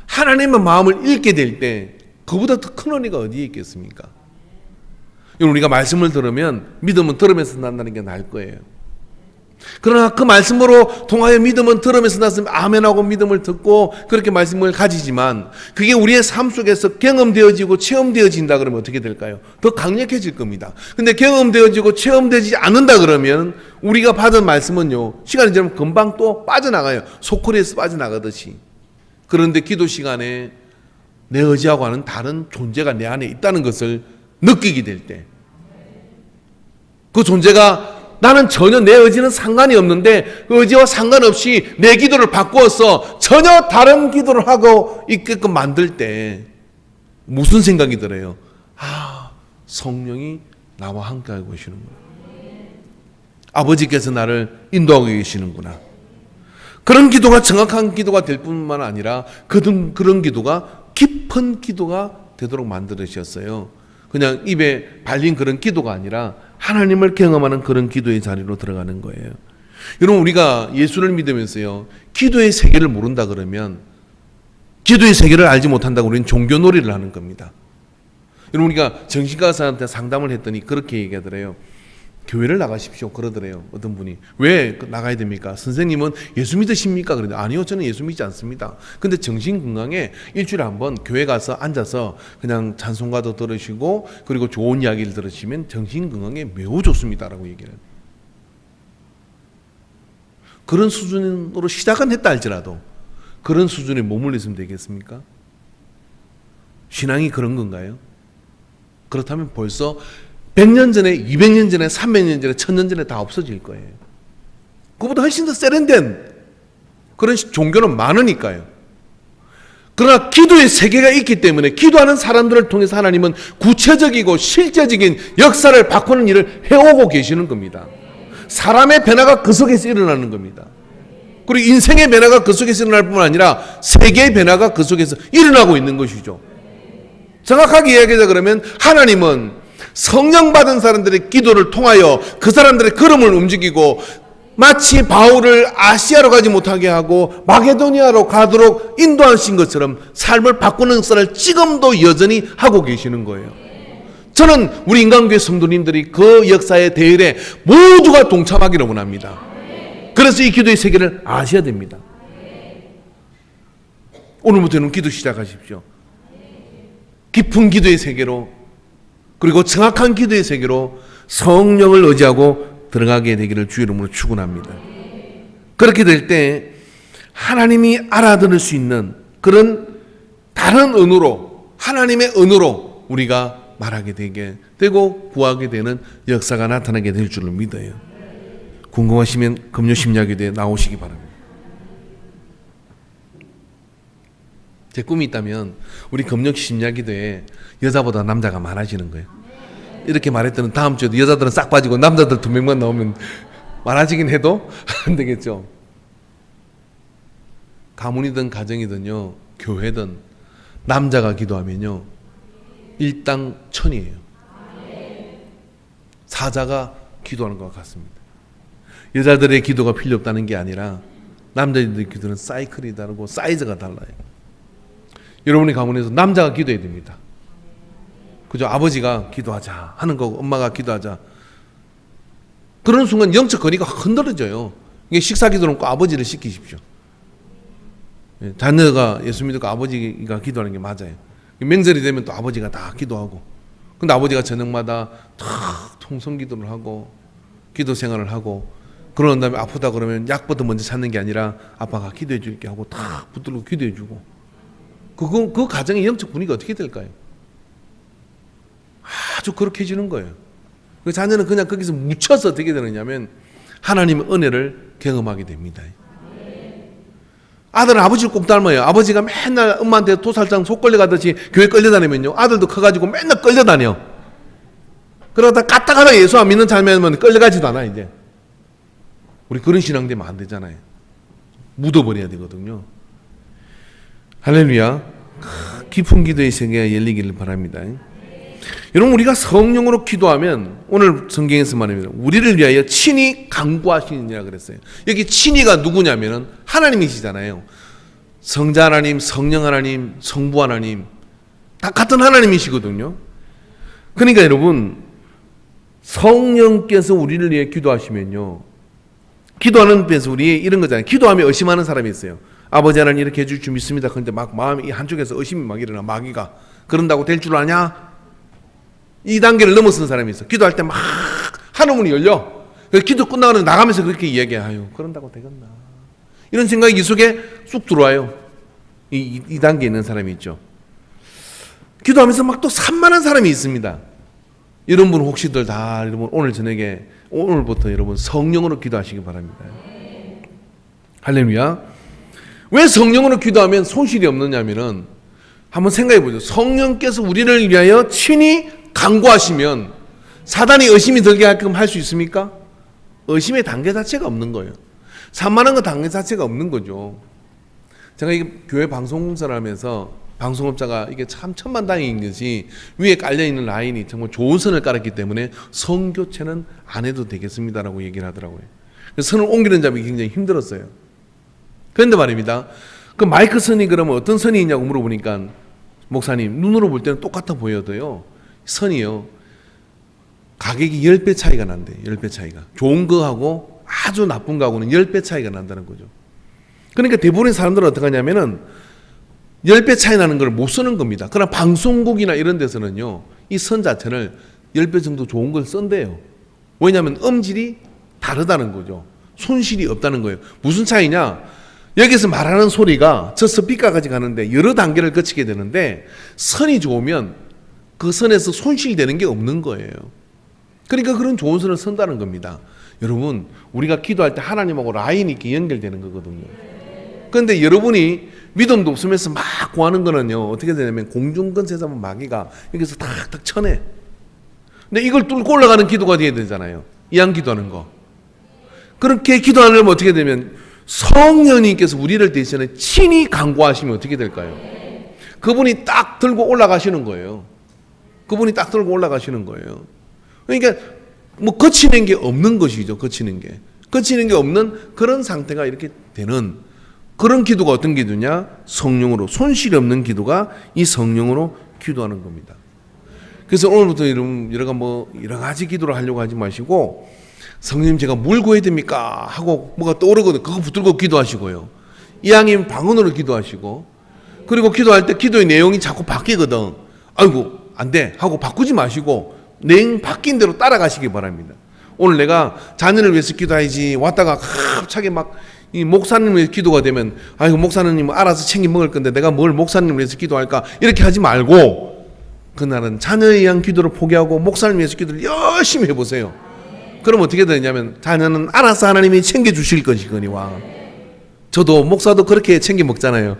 하나님의 마음을 읽게 될 때 그보다 더 큰 은혜가 어디에 있겠습니까? 우리가 말씀을 들으면 믿음은 들으면서 난다는 게 나을 거예요. 그러나 그 말씀으로 통하여 믿음은 들으면서 났으면 아멘하고 믿음을 듣고 그렇게 말씀을 가지지만 그게 우리의 삶 속에서 경험되어지고 체험되어진다 그러면 어떻게 될까요? 더 강력해질 겁니다. 근데 경험되어지고 체험되지 않는다 그러면 우리가 받은 말씀은요 시간이 지나면 금방 또 빠져나가요. 소쿠리에서 빠져나가듯이. 그런데 기도 시간에 내 의지하고 하는 다른 존재가 내 안에 있다는 것을 느끼게 될 때 그 존재가 나는 전혀 내 의지는 상관이 없는데 그 의지와 상관없이 내 기도를 바꾸어서 전혀 다른 기도를 하고 있게끔 만들 때 무슨 생각이 들어요? 성령이 나와 함께하고 계시는구나. 아버지께서 나를 인도하고 계시는구나. 그런 기도가 정확한 기도가 될 뿐만 아니라 그런 기도가 깊은 기도가 되도록 만들으셨어요. 그냥 입에 발린 그런 기도가 아니라 하나님을 경험하는 그런 기도의 자리로 들어가는 거예요. 여러분 우리가 예수를 믿으면서요 기도의 세계를 모른다 그러면 기도의 세계를 알지 못한다고 우리는 종교놀이를 하는 겁니다. 여러분 우리가 정신과 의사한테 상담을 했더니 그렇게 얘기하더래요. 교회를 나가십시오 그러더래요. 어떤 분이 왜 나가야 됩니까? 선생님은 예수 믿으십니까? 그런데 아니요 저는 예수 믿지 않습니다. 근데 정신건강에 일주일에 한번 교회 가서 앉아서 그냥 찬송가도 들으시고 그리고 좋은 이야기를 들으시면 정신건강에 매우 좋습니다라고 얘기를 해요. 그런 수준으로 시작은 했다 할지라도 그런 수준에 머물러 있으면 되겠습니까? 신앙이 그런 건가요? 그렇다면 벌써 100년 전에, 200년 전에, 300년 전에, 1000년 전에 다 없어질 거예요. 그보다 훨씬 더 세련된 그런 종교는 많으니까요. 그러나 기도의 세계가 있기 때문에 기도하는 사람들을 통해서 하나님은 구체적이고 실제적인 역사를 바꾸는 일을 해오고 계시는 겁니다. 사람의 변화가 그 속에서 일어나는 겁니다. 그리고 인생의 변화가 그 속에서 일어날 뿐만 아니라 세계의 변화가 그 속에서 일어나고 있는 것이죠. 정확하게 이야기하자 그러면 하나님은 성령 받은 사람들의 기도를 통하여 그 사람들의 걸음을 움직이고 마치 바울을 아시아로 가지 못하게 하고 마게도니아로 가도록 인도하신 것처럼 삶을 바꾸는 역사를 지금도 여전히 하고 계시는 거예요. 저는 우리 인간교회 성도님들이 그 역사의 대열에 모두가 동참하기를 원합니다. 그래서 이 기도의 세계를 아셔야 됩니다. 오늘부터는 기도 시작하십시오. 깊은 기도의 세계로 그리고 정확한 기도의 세계로 성령을 의지하고 들어가게 되기를 주의 이름으로 축원합니다. 그렇게 될 때 하나님이 알아들을 수 있는 그런 다른 언어로 하나님의 언어로 우리가 말하게 되게 되고 구하게 되는 역사가 나타나게 될 줄을 믿어요. 궁금하시면 금요 심야기도에 나오시기 바랍니다. 제 꿈이 있다면 우리 금요 심야기도에 여자보다 남자가 많아지는 거예요. 이렇게 말했더니 다음 주에도 여자들은 싹 빠지고 남자들 2명만 나오면 많아지긴 해도 안 되겠죠. 가문이든 가정이든요 교회든 남자가 기도하면요 일당 천이에요. 사자가 기도하는 것 같습니다. 여자들의 기도가 필요 없다는 게 아니라 남자들의 기도는 사이클이 다르고 사이즈가 달라요. 여러분의 가문에서 남자가 기도해야 됩니다. 그죠? 아버지가 기도하자 하는 거고 엄마가 기도하자. 그런 순간 영적 거리가 흔들어져요. 이게 식사 기도는 꼭 아버지를 시키십시오. 자녀가 예수 믿고 아버지가 기도하는 게 맞아요. 명절이 되면 또 아버지가 다 기도하고 근데 아버지가 저녁마다 다 통성 기도를 하고 기도 생활을 하고 그런 다음에 아프다 그러면 약부터 먼저 찾는 게 아니라 아빠가 기도해 줄게 하고 다 붙들고 기도해 주고 그 가정의 영적 분위기가 어떻게 될까요? 아주 거룩해지는 거예요. 그 자녀는 그냥 거기서 묻혀서 어떻게 되느냐면 하나님의 은혜를 경험하게 됩니다. 아들은 아버지를 꼭 닮아요. 아버지가 맨날 엄마한테 도살장 속 끌려가듯이 교회 끌려다니면요, 아들도 커가지고 맨날 끌려다녀. 그러다 까딱하다 예수 안 믿는 자매면 끌려가지도 않아. 이제 우리 그런 신앙 되면 안 되잖아요. 묻어버려야 되거든요. 할렐루야. 깊은 기도의 세계가 열리기를 바랍니다. 여러분, 우리가 성령으로 기도하면 오늘 성경에서 말합니다. 우리를 위하여 친히 간구하시느니라 그랬어요. 여기 친히가 누구냐면은 하나님이시잖아요. 성자 하나님, 성령 하나님, 성부 하나님, 다 같은 하나님이시거든요. 그러니까 여러분, 성령께서 우리를 위해 기도하시면요, 기도하는 데서 우리 이런 거잖아요. 기도하면 의심하는 사람이 있어요. 아버지 하나님 이렇게 해줄 줄 믿습니다. 그런데 막 마음이 한쪽에서 의심이 막 일어나. 마귀가 그런다고 될 줄 아냐? 이 단계를 넘어선 사람이 있어. 기도할 때 막 하늘문이 열려. 그래서 기도 끝나가는 나가면서 그렇게 이야기해요. 그런다고 되겠나? 이런 생각이 이 속에 쑥 들어와요. 이 단계에 있는 사람이 있죠. 기도하면서 막 또 산만한 사람이 있습니다. 이런 분 혹시들 다 여러분 오늘 저녁에, 오늘부터 여러분 성령으로 기도하시기 바랍니다. 할렐루야. 왜 성령으로 기도하면 손실이 없느냐면은 한번 생각해 보죠. 성령께서 우리를 위하여 친히 간구하시면 사단이 의심이 들게 하게끔 할 수 있습니까? 의심의 단계 자체가 없는 거예요. 산만한 거 단계 자체가 없는 거죠. 제가 이게 교회 방송공사를 하면서 방송업자가 이게 참 천만다행인 것이 위에 깔려있는 라인이 정말 좋은 선을 깔았기 때문에 선교체는 안 해도 되겠습니다라고 얘기를 하더라고요. 그래서 선을 옮기는 잡이 굉장히 힘들었어요. 그런데 말입니다. 그 마이크 선이 그러면 어떤 선이 있냐고 물어보니까 목사님, 눈으로 볼 때는 똑같아 보여도요, 선이요, 가격이 10배 차이가 난대요. 10배 차이가. 좋은 거하고 아주 나쁜 거하고는 10배 차이가 난다는 거죠. 그러니까 대부분의 사람들은 어떻게 하냐면은 10배 차이 나는 걸 못 쓰는 겁니다. 그러나 방송국이나 이런 데서는요, 이 선 자체를 10배 정도 좋은 걸 쓴대요. 왜냐하면 음질이 다르다는 거죠. 손실이 없다는 거예요. 무슨 차이냐? 여기서 말하는 소리가 저 스피커까지 가는데 여러 단계를 거치게 되는데 선이 좋으면 그 선에서 손실되는 게 없는 거예요. 그러니까 그런 좋은 선을 쓴다는 겁니다. 여러분, 우리가 기도할 때 하나님하고 라인이 있게 연결되는 거거든요. 그런데 여러분이 믿음도 없으면서 막 구하는 거는요, 어떻게 되냐면 공중근세자면 마귀가 여기서 탁탁 쳐내. 근데 이걸 뚫고 올라가는 기도가 돼야 되잖아요. 이양 기도하는 거. 그렇게 기도하려면 어떻게 되면 성령님께서 우리를 대신에 친히 간구하시면 어떻게 될까요? 그분이 딱 들고 올라가시는 거예요. 그분이 딱 들고 올라가시는 거예요. 그러니까 뭐 거치는 게 없는 것이죠. 거치는 게 없는 그런 상태가 이렇게 되는 그런 기도가 어떤 기도냐? 성령으로, 손실이 없는 기도가 이 성령으로 기도하는 겁니다. 그래서 오늘부터 여러 가지 기도를 하려고 하지 마시고, 성령님 제가 뭘 구해야 됩니까? 하고 뭐가 떠오르거든. 그거 붙들고 기도하시고요. 이왕이면 방언으로 기도하시고, 그리고 기도할 때 기도의 내용이 자꾸 바뀌거든. 아이고 안 돼 하고 바꾸지 마시고 내용 바뀐 대로 따라가시기 바랍니다. 오늘 내가 자녀를 위해서 기도해야지 왔다가 갑자기 막 이 목사님을 위해서 기도가 되면, 아이고 목사님 알아서 챙겨 먹을 건데 내가 뭘 목사님을 위해서 기도할까, 이렇게 하지 말고 그날은 자녀에 의한 기도를 포기하고 목사님을 위해서 기도를 열심히 해보세요. 그럼 어떻게 되냐면 자녀는 알아서 하나님이 챙겨주실 것이거니와. 저도 목사도 그렇게 챙겨 먹잖아요.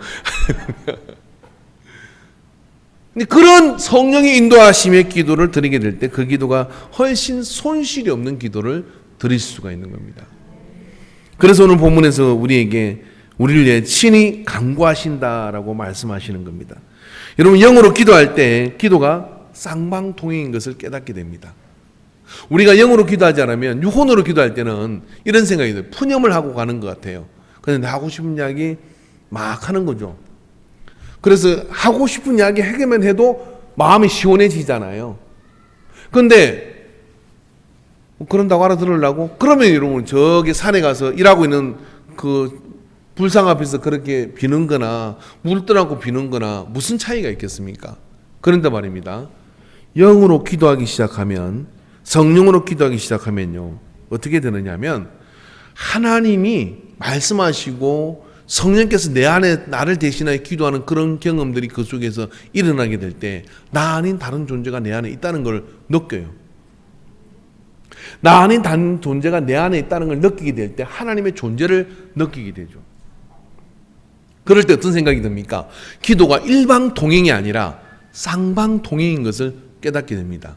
근데 그런 성령의 인도하심의 기도를 드리게 될 때 그 기도가 훨씬 손실이 없는 기도를 드릴 수가 있는 겁니다. 그래서 오늘 본문에서 우리에게 우리를 위해 친히 간구하신다라고 말씀하시는 겁니다. 여러분, 영어로 기도할 때 기도가 쌍방통행인 것을 깨닫게 됩니다. 우리가 영어로 기도하지 않으면 유혼으로 기도할 때는 이런 생각이 들어요. 푸념을 하고 가는 것 같아요. 그런데 하고 싶은 이야기 막 하는 거죠. 그래서 하고 싶은 이야기 하기만 해도 마음이 시원해지잖아요. 그런데 그런다고 알아들으려고? 그러면 여러분 저기 산에 가서 일하고 있는 그 불상 앞에서 그렇게 비는 거나 물 떠나고 비는 거나 무슨 차이가 있겠습니까? 그런데 말입니다. 영으로 기도하기 시작하면, 성령으로 기도하기 시작하면요, 어떻게 되느냐면 하나님이 말씀하시고 성령께서 내 안에 나를 대신하여 기도하는 그런 경험들이 그 속에서 일어나게 될 때 나 아닌 다른 존재가 내 안에 있다는 걸 느껴요. 나 아닌 다른 존재가 내 안에 있다는 걸 느끼게 될 때 하나님의 존재를 느끼게 되죠. 그럴 때 어떤 생각이 듭니까? 기도가 일방통행이 아니라 쌍방통행인 것을 깨닫게 됩니다.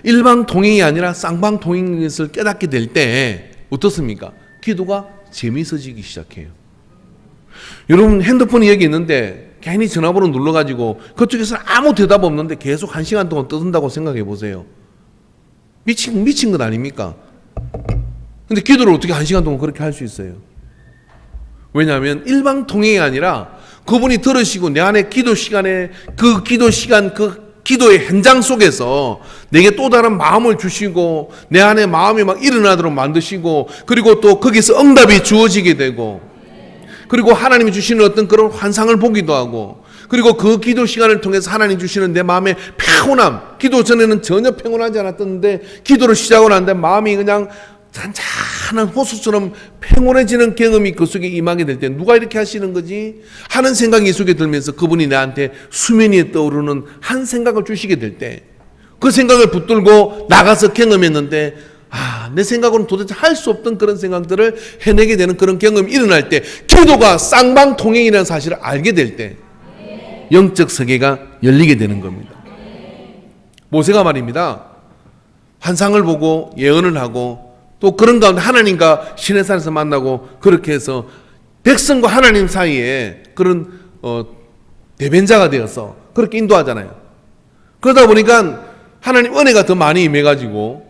일방통행이 아니라 쌍방통행인 것을 깨닫게 될 때 어떻습니까? 기도가 재미있어지기 시작해요. 여러분 핸드폰이 여기 있는데 괜히 전화번호 눌러가지고 그쪽에서는 아무 대답 없는데 계속 1시간 동안 떠든다고 생각해 보세요. 미친 것 아닙니까? 근데 기도를 어떻게 1시간 동안 그렇게 할 수 있어요? 왜냐하면 일방통행이 아니라 그분이 들으시고 내 안에 기도 시간에 그 기도 시간 그 기도의 현장 속에서 내게 또 다른 마음을 주시고 내 안에 마음이 막 일어나도록 만드시고 그리고 또 거기서 응답이 주어지게 되고 그리고 하나님이 주시는 어떤 그런 환상을 보기도 하고 그리고 그 기도 시간을 통해서 하나님 주시는 내 마음의 평온함, 기도 전에는 전혀 평온하지 않았던데 기도를 시작하고 난 다음에 마음이 그냥 잔잔한 호수처럼 평온해지는 경험이 그 속에 임하게 될 때 누가 이렇게 하시는 거지? 하는 생각이 이 속에 들면서 그분이 나한테 수면 위에 떠오르는 한 생각을 주시게 될 때 그 생각을 붙들고 나가서 경험했는데 내 생각으로는 도대체 할 수 없던 그런 생각들을 해내게 되는 그런 경험이 일어날 때 기도가 쌍방통행이라는 사실을 알게 될 때 영적 세계가 열리게 되는 겁니다. 모세가 말입니다. 환상을 보고 예언을 하고 또 그런 가운데 하나님과 시내산에서 만나고 그렇게 해서 백성과 하나님 사이에 그런 대변자가 되어서 그렇게 인도하잖아요. 그러다 보니까 하나님 은혜가 더 많이 임해가지고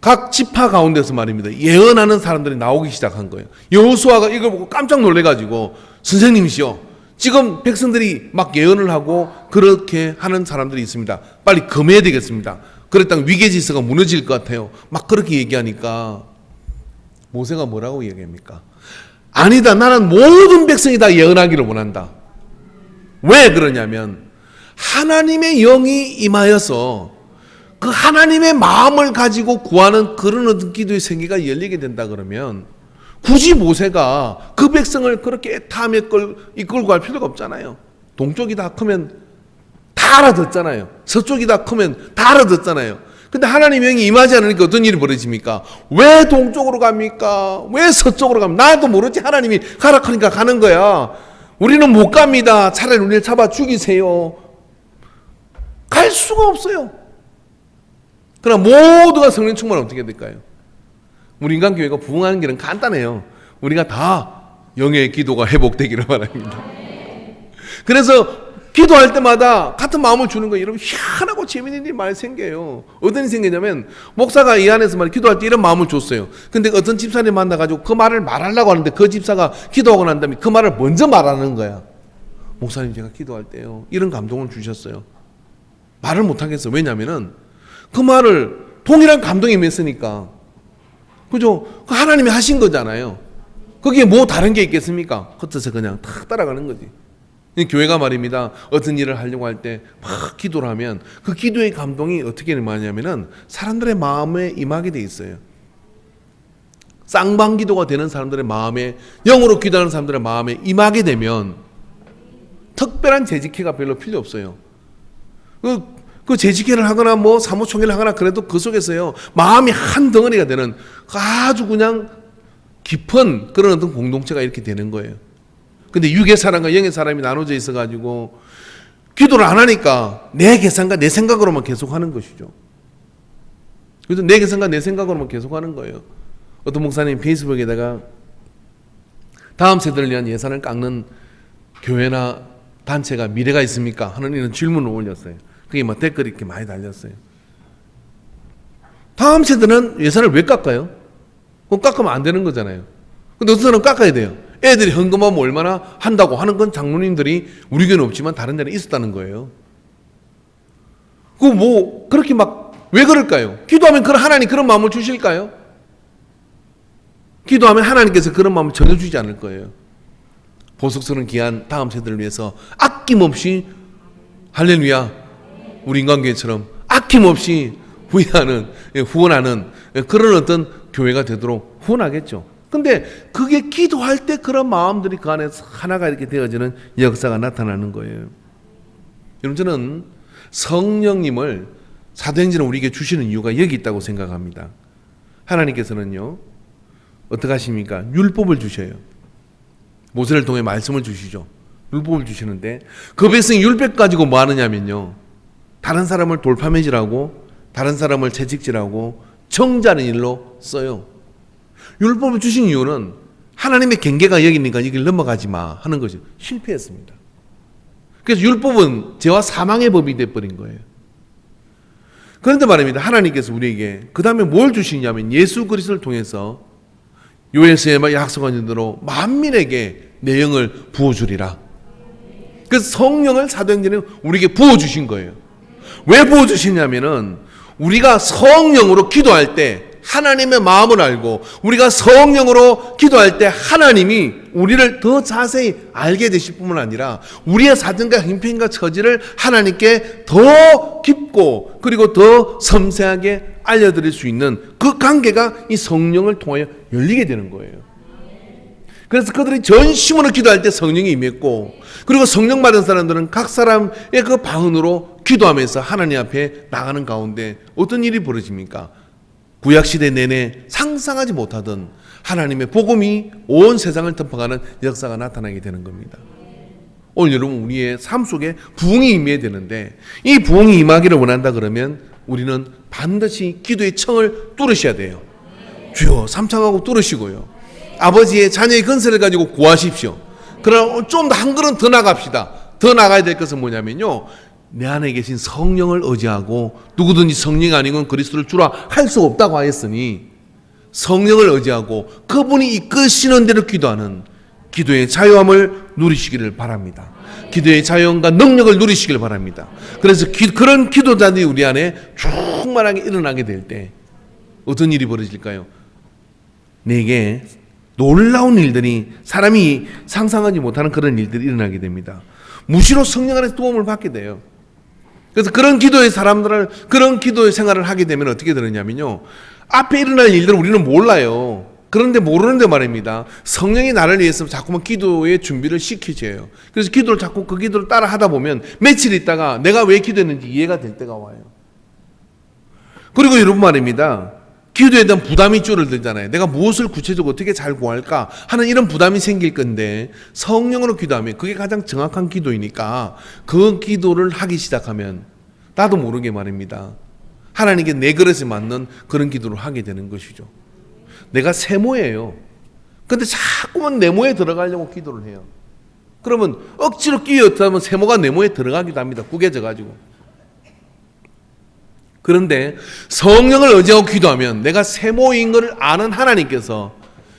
각 지파 가운데서 말입니다. 예언하는 사람들이 나오기 시작한 거예요. 여호수아가 이걸 보고 깜짝 놀래가지고 선생님이시여 지금 백성들이 막 예언을 하고 그렇게 하는 사람들이 있습니다. 빨리 금해야 되겠습니다. 그랬다가 위계 질서가 무너질 것 같아요. 막 그렇게 얘기하니까 모세가 뭐라고 얘기합니까? 아니다. 나는 모든 백성이 다 예언하기를 원한다. 왜 그러냐면 하나님의 영이 임하여서 그 하나님의 마음을 가지고 구하는 그런 어떤 기도의 세계가 열리게 된다 그러면 굳이 모세가 그 백성을 그렇게 애타함에 이끌고 갈 필요가 없잖아요. 동쪽이 다 크면 다 알아듣잖아요. 서쪽이 다 크면 다 알아듣잖아요. 근데 하나님의 영이 임하지 않으니까 어떤 일이 벌어집니까? 왜 동쪽으로 갑니까? 왜 서쪽으로 갑니까? 나도 모르지. 하나님이 가라 하니까 가는 거야. 우리는 못 갑니다. 차라리 우리를 잡아 죽이세요. 갈 수가 없어요. 그러나 모두가 성령 충만하면 어떻게 될까요? 우리 인간교회가 부흥하는 길은 간단해요. 우리가 다 영의 기도가 회복되기를 바랍니다. 그래서 기도할 때마다 같은 마음을 주는 거예요. 여러분 희한하고 재미있는 일이 많이 생겨요. 어떤 일이 생기냐면 목사가 이 안에서 말 기도할 때 이런 마음을 줬어요. 근데 어떤 집사님 만나가지고 그 말을 말하려고 하는데 그 집사가 기도하고 난 다음에 그 말을 먼저 말하는 거야. 목사님 제가 기도할 때요 이런 감동을 주셨어요. 말을 못하겠어. 왜냐면은 그 말을 동일한 감동이 임했으니까. 그죠? 하나님이 하신 거잖아요. 거기에 뭐 다른 게 있겠습니까? 겉에서 그냥 탁 따라가는 거지. 교회가 말입니다. 어떤 일을 하려고 할 때 막 기도를 하면 그 기도의 감동이 어떻게 임하냐면은 사람들의 마음에 임하게 돼 있어요. 쌍방 기도가 되는 사람들의 마음에 영으로 기도하는 사람들의 마음에 임하게 되면 특별한 재직회가 별로 필요 없어요. 그 재직회를 하거나 뭐 사무총회를 하거나 그래도 그 속에서요 마음이 한 덩어리가 되는 아주 그냥 깊은 그런 어떤 공동체가 이렇게 되는 거예요. 근데 육의 사람과 영의 사람이 나눠져 있어가지고 기도를 안 하니까 내 계산과 내 생각으로만 계속 하는 것이죠. 그래서 내 계산과 내 생각으로만 계속 하는 거예요. 어떤 목사님 페이스북에다가 다음 세대를 위한 예산을 깎는 교회나 단체가 미래가 있습니까? 하는 이런 질문을 올렸어요. 그게 막 댓글이 이렇게 많이 달렸어요. 다음 세대는 예산을 왜 깎아요? 그거 깎으면 안 되는 거잖아요. 근데 어떤 사람은 깎아야 돼요. 애들이 헌금하면 얼마나 한다고 하는 건 장로님들이 우리 교회는 없지만 다른 데는 있었다는 거예요. 그거 뭐 그렇게 막 왜 그럴까요? 기도하면 하나님 그런 마음을 주실까요? 기도하면 하나님께서 그런 마음을 전혀 주지 않을 거예요. 보석스러운 귀한 다음 세대를 위해서 아낌없이 할렐루야 우리 인간교회처럼 아낌없이 후원하는 그런 어떤 교회가 되도록 후원하겠죠. 근데 그게 기도할 때 그런 마음들이 그 안에서 하나가 이렇게 되어지는 역사가 나타나는 거예요. 여러분, 저는 성령님을 사도행전은 우리에게 주시는 이유가 여기 있다고 생각합니다. 하나님께서는요, 어떻게 하십니까? 율법을 주셔요. 모세를 통해 말씀을 주시죠. 율법을 주시는데 그 백성이 율법 가지고 뭐 하느냐면요, 다른 사람을 돌파매질하고 다른 사람을 채찍질하고 정죄하는 일로 써요. 율법을 주신 이유는 하나님의 경계가 여기 있으니까 이걸 넘어가지 마 하는 것이 실패했습니다. 그래서 율법은 죄와 사망의 법이 돼버린 거예요. 그런데 말입니다, 하나님께서 우리에게 그 다음에 뭘 주시냐면 예수 그리스도를 통해서 요엘서에 약속한 대로 만민에게 내 영을 부어주리라. 그래서 성령을 사도행전에 우리에게 부어주신 거예요. 왜 부어주시냐면은 우리가 성령으로 기도할 때 하나님의 마음을 알고 우리가 성령으로 기도할 때 하나님이 우리를 더 자세히 알게 되실 뿐만 아니라 우리의 사정과 형편과 처지를 하나님께 더 깊고 그리고 더 섬세하게 알려드릴 수 있는 그 관계가 이 성령을 통하여 열리게 되는 거예요. 그래서 그들이 전심으로 기도할 때 성령이 임했고, 그리고 성령 받은 사람들은 각 사람의 그 방언으로 기도하면서 하나님 앞에 나가는 가운데 어떤 일이 벌어집니까? 구약시대 내내 상상하지 못하던 하나님의 복음이 온 세상을 덮어가는 역사가 나타나게 되는 겁니다. 오늘 여러분, 우리의 삶 속에 부흥이 임해야 되는데, 이 부흥이 임하기를 원한다 그러면 우리는 반드시 기도의 청을 뚫으셔야 돼요. 주여, 삼창하고 뚫으시고요, 아버지의 자녀의 건설을 가지고 구하십시오. 그러나 좀 더 한 걸음 더 나갑시다. 더 나가야 될 것은 뭐냐면요, 내 안에 계신 성령을 의지하고, 누구든지 성령이 아니면 그리스도를 주라 할 수 없다고 하였으니 성령을 의지하고 그분이 이끄시는 대로 기도하는 기도의 자유함을 누리시기를 바랍니다. 기도의 자유함과 능력을 누리시기를 바랍니다. 그래서 그런 기도자들이 우리 안에 충만하게 일어나게 될 때 어떤 일이 벌어질까요? 내게 놀라운 일들이, 사람이 상상하지 못하는 그런 일들이 일어나게 됩니다. 무시로 성령 안에서 도움을 받게 돼요. 그래서 그런 기도의 사람들을, 그런 기도의 생활을 하게 되면 어떻게 되느냐면요, 앞에 일어날 일들을 우리는 몰라요. 그런데 모르는데 말입니다, 성령이 나를 위해서 자꾸만 기도의 준비를 시키셔요. 그래서 기도를 자꾸 그 기도를 따라 하다 보면 며칠 있다가 내가 왜 기도했는지 이해가 될 때가 와요. 그리고 여러분 말입니다, 기도에 대한 부담이 줄어들잖아요. 내가 무엇을 구체적으로 어떻게 잘 구할까 하는 이런 부담이 생길 건데, 성령으로 기도하면 그게 가장 정확한 기도이니까 그 기도를 하기 시작하면 나도 모르게 말입니다, 하나님께 내 그릇에 맞는 그런 기도를 하게 되는 것이죠. 내가 세모예요. 근데 자꾸만 네모에 들어가려고 기도를 해요. 그러면 억지로 끼어들면 세모가 네모에 들어가기도 합니다. 구겨져가지고. 그런데 성령을 의지하고 기도하면 내가 세모인 것을 아는 하나님께서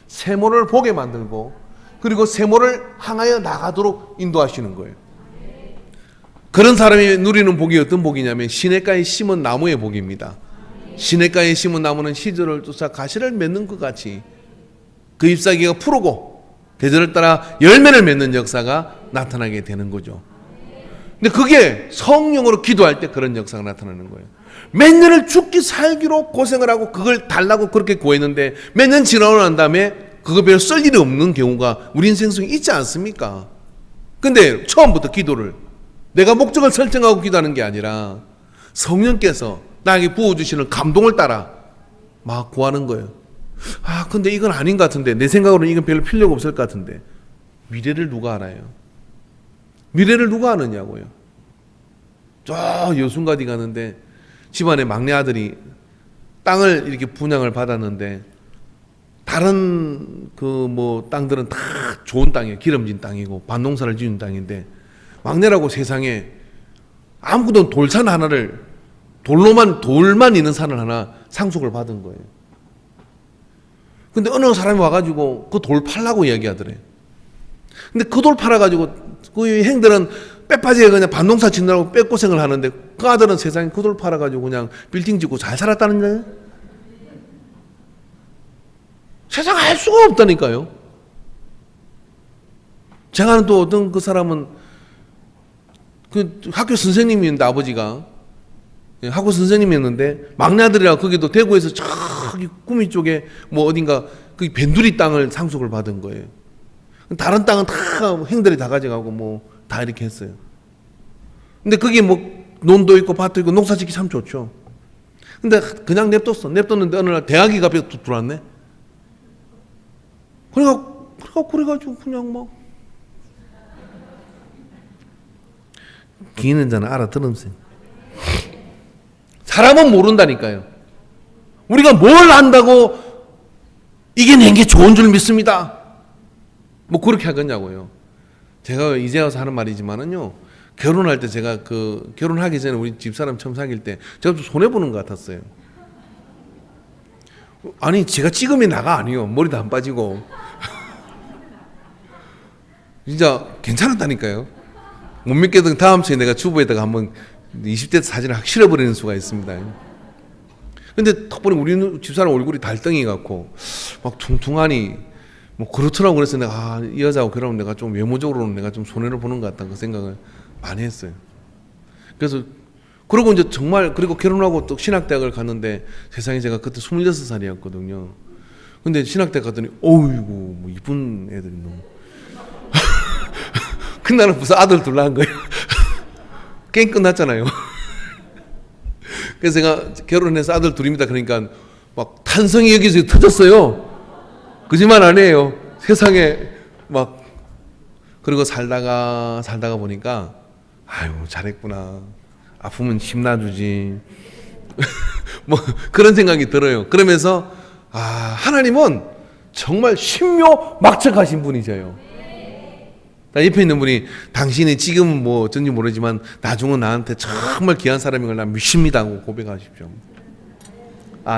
세모를 보게 만들고, 그리고 세모를 향하여 나가도록 인도하시는 거예요. 그런 사람이 누리는 복이 어떤 복이냐면 시냇가에 심은 나무의 복입니다. 시냇가에 심은 나무는 시절을 쫓아 가시를 맺는 것 같이 그 잎사귀가 푸르고 계절을 따라 열매를 맺는 역사가 나타나게 되는 거죠. 근데 그게 성령으로 기도할 때 그런 역사가 나타나는 거예요. 몇 년을 죽기 살기로 고생을 하고 그걸 달라고 그렇게 구했는데 몇 년 지나고 난 다음에 그거 별로 쓸 일이 없는 경우가 우리 인생 속에 있지 않습니까? 근데 처음부터 기도를 내가 목적을 설정하고 기도하는 게 아니라 성령께서 나에게 부어주시는 감동을 따라 막 구하는 거예요. 아, 근데 이건 아닌 것 같은데, 내 생각으로는 이건 별로 필요가 없을 것 같은데. 미래를 누가 알아요? 미래를 누가 아느냐고요. 저 여순가디 가는데 집안에 막내 아들이 땅을 이렇게 분양을 받았는데, 다른 그 뭐 땅들은 다 좋은 땅이에요. 기름진 땅이고 밭농사를 지은 땅인데, 막내라고 세상에 아무것도 돌산 하나를, 돌만 있는 산을 하나 상속을 받은 거예요. 근데 어느 사람이 와가지고 그 돌 팔라고 이야기하더래. 근데 그 돌 팔아가지고 그 행들은 빼빠지게 그냥 밭농사 짓느라고 빼고생을 하는데, 그 아들은 세상에 그 돌 팔아가지고 그냥 빌딩 짓고 잘 살았다는 거예요. 세상 알 수가 없다니까요. 제가 또 어떤 그 사람은 그 학교 선생님이었는데, 아버지가 학교 선생님이었는데 막내 아들이라, 거기도 대구에서 저기 구미 쪽에 뭐 어딘가 그 변두리 땅을 상속을 받은 거예요. 다른 땅은 다 형들이 다 가져가고 뭐 다 이렇게 했어요. 근데 그게 뭐 논도 있고 밭도 있고 농사 짓기 참 좋죠. 근데 그냥 냅뒀어. 냅뒀는데 어느 날 대학이 갑자기 들어왔네. 그래가지고 그냥 막 기는 자는 알아들으면서 사람은 모른다니까요. 우리가 뭘 안다고 이겨낸 게 좋은 줄 믿습니다. 뭐 그렇게 하겠냐고요. 제가 이제 와서 하는 말이지만은요. 결혼할 때 제가 결혼하기 전에 우리 집사람 처음 사귈 때 제가 좀 손해보는 것 같았어요. 아니 제가 찍으면 나가 아니요. 머리도 안 빠지고 진짜 괜찮았다니까요. 못 믿겠던 다음 주에 내가 주부에다가 한번 20대 사진을 확 실어버리는 수가 있습니다. 근데 턱 보니 우리 집사람 얼굴이 달덩이 같고 막 퉁퉁하니 뭐 그렇더라고. 그래서 내가 이 여자하고 결혼하면 내가 좀 외모적으로는 내가 좀 손해를 보는 것 같다 그 생각을 많이 했어요. 그래서 그리고 이제 정말 그리고 결혼하고 또 신학대학을 갔는데 세상에 제가 그때 26살이었거든요. 근데 신학대학 갔더니 어이구 뭐 이쁜 애들이 너무 그날은 무슨 아들 둘 낳은 거예요. 게임 끝났잖아요. 그래서 제가 결혼해서 아들 둘입니다. 그러니까 막 탄성이 여기서 터졌어요. 거짓말 아니에요. 세상에 막 그리고 살다가 보니까 아유 잘했구나. 아프면 힘나주지. 뭐 그런 생각이 들어요. 그러면서 하나님은 정말 신묘막측하신 분이세요. 옆에 있는 분이 당신이 지금은 뭐 어쩐지 모르지만 나중은 나한테 정말 귀한 사람인 걸 난 믿습니다 하고 고백하십시오.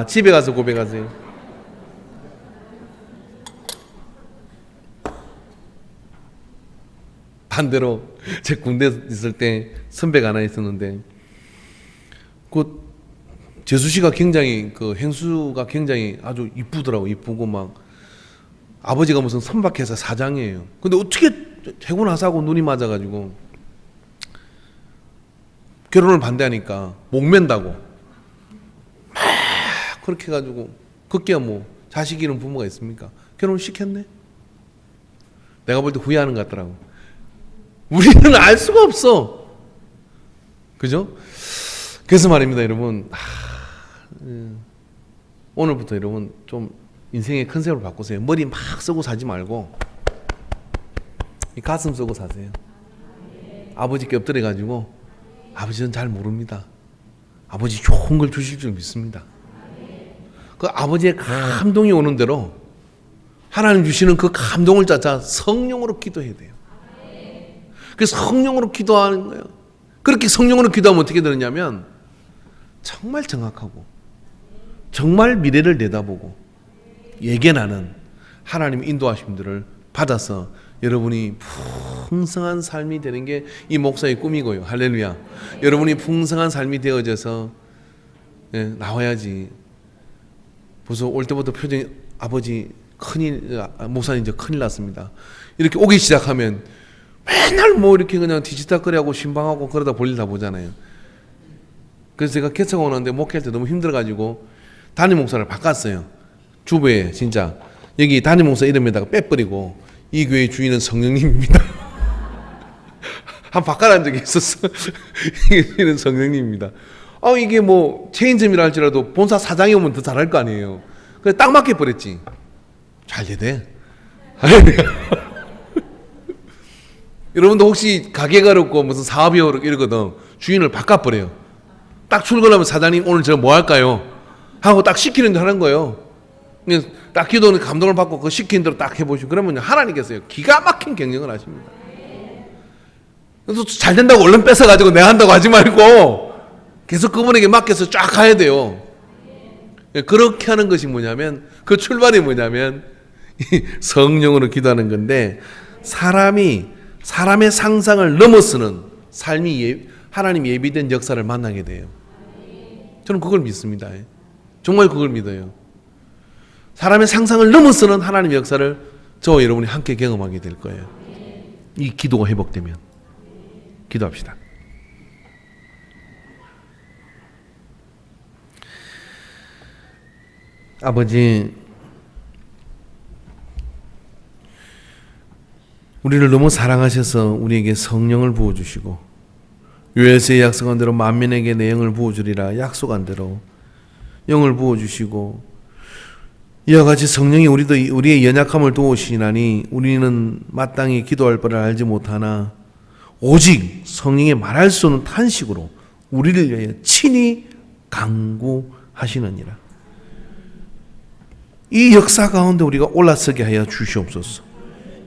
집에 가서 고백하세요. 반대로 제 군대 있을 때 선배가 하나 있었는데 그 재수 씨가 굉장히 그 행수가 굉장히 아주 이쁘더라고. 이쁘고 막 아버지가 무슨 선박회사 사장이에요. 근데 어떻게 해고 나서하고 눈이 맞아가지고 결혼을 반대하니까 목 맨다고 막 그렇게 해가지고 그게야 뭐 자식 잃은 부모가 있습니까? 결혼을 시켰네. 내가 볼 때 후회하는 것 같더라고. 우리는 알 수가 없어. 그죠? 그래서 말입니다, 여러분. 오늘부터 여러분 좀 인생의 컨셉을 바꾸세요. 머리 막 쓰고 사지 말고 가슴 쓰고 사세요. 아버지께 엎드려가지고 아버지는 잘 모릅니다. 아버지 좋은 걸 주실 줄 믿습니다. 그 아버지의 감동이 오는 대로 하나님 주시는 그 감동을 찾아 성령으로 기도해야 돼요. 그래서 성령으로 기도하는 거예요. 그렇게 성령으로 기도하면 어떻게 되느냐면 정말 정확하고 정말 미래를 내다보고 예견하는 하나님의 인도하심들을 받아서 여러분이 풍성한 삶이 되는 게 이 목사의 꿈이고요. 할렐루야. 여러분이 풍성한 삶이 되어져서 나와야지. 벌써 올 때부터 표정이 아버지 목사님 이제 큰일 났습니다. 이렇게 오기 시작하면 맨날 뭐 이렇게 그냥 뒤지다거리하고 신방하고 그러다 볼일 다 보잖아요. 그래서 제가 개척 오는데 목회할 때 너무 힘들어가지고 담임 목사를 바꿨어요. 주부에 진짜 여기 담임 목사 이름에다가 빼버리고 이 교회의 주인은 성령님입니다. 한 바꿔란 적이 있었어. 이 주인은 성령님입니다. 이게 뭐 체인점이라 할지라도 본사 사장이 오면 더 잘할 거 아니에요. 그래서 딱 맡겨버렸지. 잘 되대. 여러분도 혹시 가게가 어렵고 무슨 사업이 어렵고 이러거든. 주인을 바꿔버려요. 딱 출근하면 사장님 오늘 저 뭐 할까요? 하고 딱 시키는 대로 하는 거예요. 딱 기도는 감동을 받고 그 시키는 대로 딱 해보시고 그러면 하나님께서요 기가 막힌 경영을 하십니다. 그래서 잘 된다고 얼른 뺏어가지고 내가 한다고 하지 말고 계속 그분에게 맡겨서 쫙 가야 돼요. 그렇게 하는 것이 뭐냐면 그 출발이 뭐냐면 성령으로 기도하는 건데 사람의 상상을 넘어서는 삶이 하나님 예비된 역사를 만나게 돼요. 저는 그걸 믿습니다. 정말 그걸 믿어요. 사람의 상상을 넘어서는 하나님의 역사를 저와 여러분이 함께 경험하게 될 거예요. 이 기도가 회복되면. 기도합시다. 아버지, 우리를 너무 사랑하셔서 우리에게 성령을 부어주시고 요엘서에 약속한 대로 만민에게 내 영을 부어주리라 약속한 대로 영을 부어주시고 이와 같이 성령이 우리의 연약함을 도우시나니 우리는 마땅히 기도할 바를 알지 못하나 오직 성령의 말할 수 없는 탄식으로 우리를 위하여 친히 간구하시느니라. 이 역사 가운데 우리가 올라서게 하여 주시옵소서.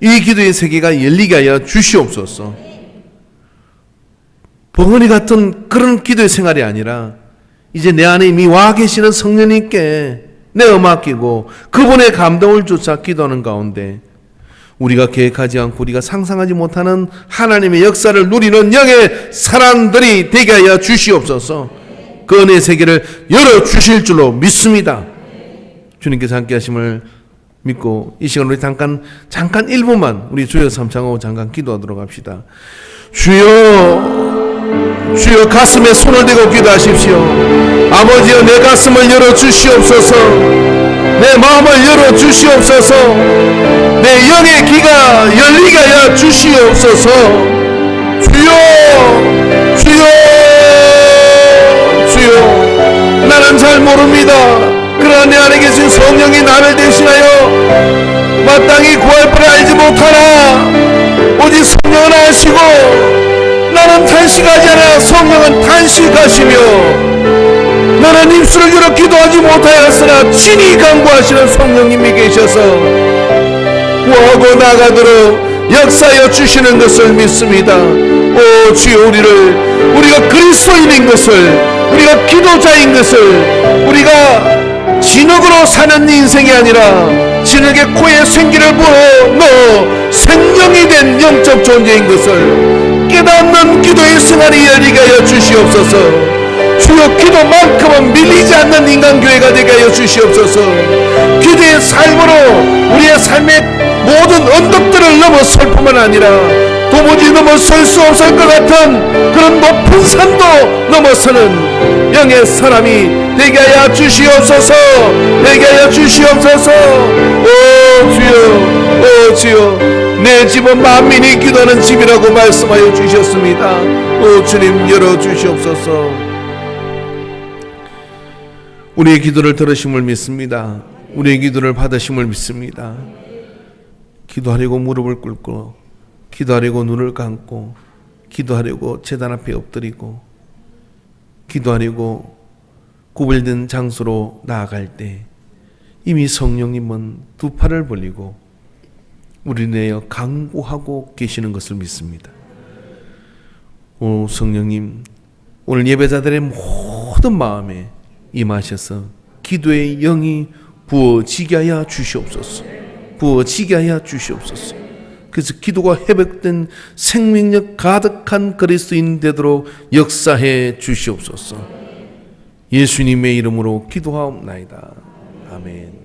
이 기도의 세계가 열리게 하여 주시옵소서. 벙어리 같은 그런 기도의 생활이 아니라 이제 내 안에 이미 와 계시는 성령님께 내어 맡기고 그분의 감동을 쫓아 기도하는 가운데 우리가 계획하지 않고 우리가 상상하지 못하는 하나님의 역사를 누리는 영의 사람들이 되게 하여 주시옵소서. 그 은혜의 세계를 열어주실 줄로 믿습니다. 주님께서 함께 하심을 믿고 이 시간 우리 잠깐 1분만 우리 주여 삼창하고 잠깐 기도하도록 합시다. 주여 가슴에 손을 대고 기도하십시오. 아버지여 내 가슴을 열어주시옵소서. 내 마음을 열어주시옵소서. 내 영의 귀가 열리게 하여 주시옵소서. 주여 나는 잘 모릅니다. 그러나 내 안에 계신 성령이 나를 대신하여 마땅히 구할 바를 알지 못하나 오직 성령은 아시고 나는 탄식하지 않아 성령은 탄식하시며 나는 입술을 열어 기도하지 못하였으나 친히 간구하시는 성령님이 계셔서 구하고 나가도록 역사하여 주시는 것을 믿습니다. 오 주여 우리가 그리스도인인 것을 우리가 기도자인 것을 우리가 진흙으로 사는 인생이 아니라 진흙의 코에 생기를 부어 넣어 생명이 된 영적 존재인 것을 깨닫는 기도의 생활이 열리게 하여 주시옵소서. 주여 기도만큼은 밀리지 않는 인간교회가 되게 하여 주시옵소서. 기도의 삶으로 우리의 삶의 모든 언덕들을 넘어설 뿐만 아니라 도무지 넘어설 수 없을 것 같은 그런 높은 산도 넘어서는 영의 사람이 되게 하여 주시옵소서. 되게 하여 주시옵소서. 오 주여 내 집은 만민이 기도하는 집이라고 말씀하여 주셨습니다. 오 주님 열어주시옵소서. 우리의 기도를 들으심을 믿습니다. 우리의 기도를 받으심을 믿습니다. 기도하려고 무릎을 꿇고 기도하려고 눈을 감고 기도하려고 제단 앞에 엎드리고 기도하려고 구별된 장소로 나아갈 때 이미 성령님은 두 팔을 벌리고 우리 내어 간구하고 계시는 것을 믿습니다. 오 성령님 오늘 예배자들의 모든 마음에 임하셔서 기도의 영이 부어지게 하여 주시옵소서. 부어지게 하여 주시옵소서. 그래서 기도가 회복된 생명력 가득한 그리스도인 되도록 역사해 주시옵소서. 예수님의 이름으로 기도하옵나이다. 아멘.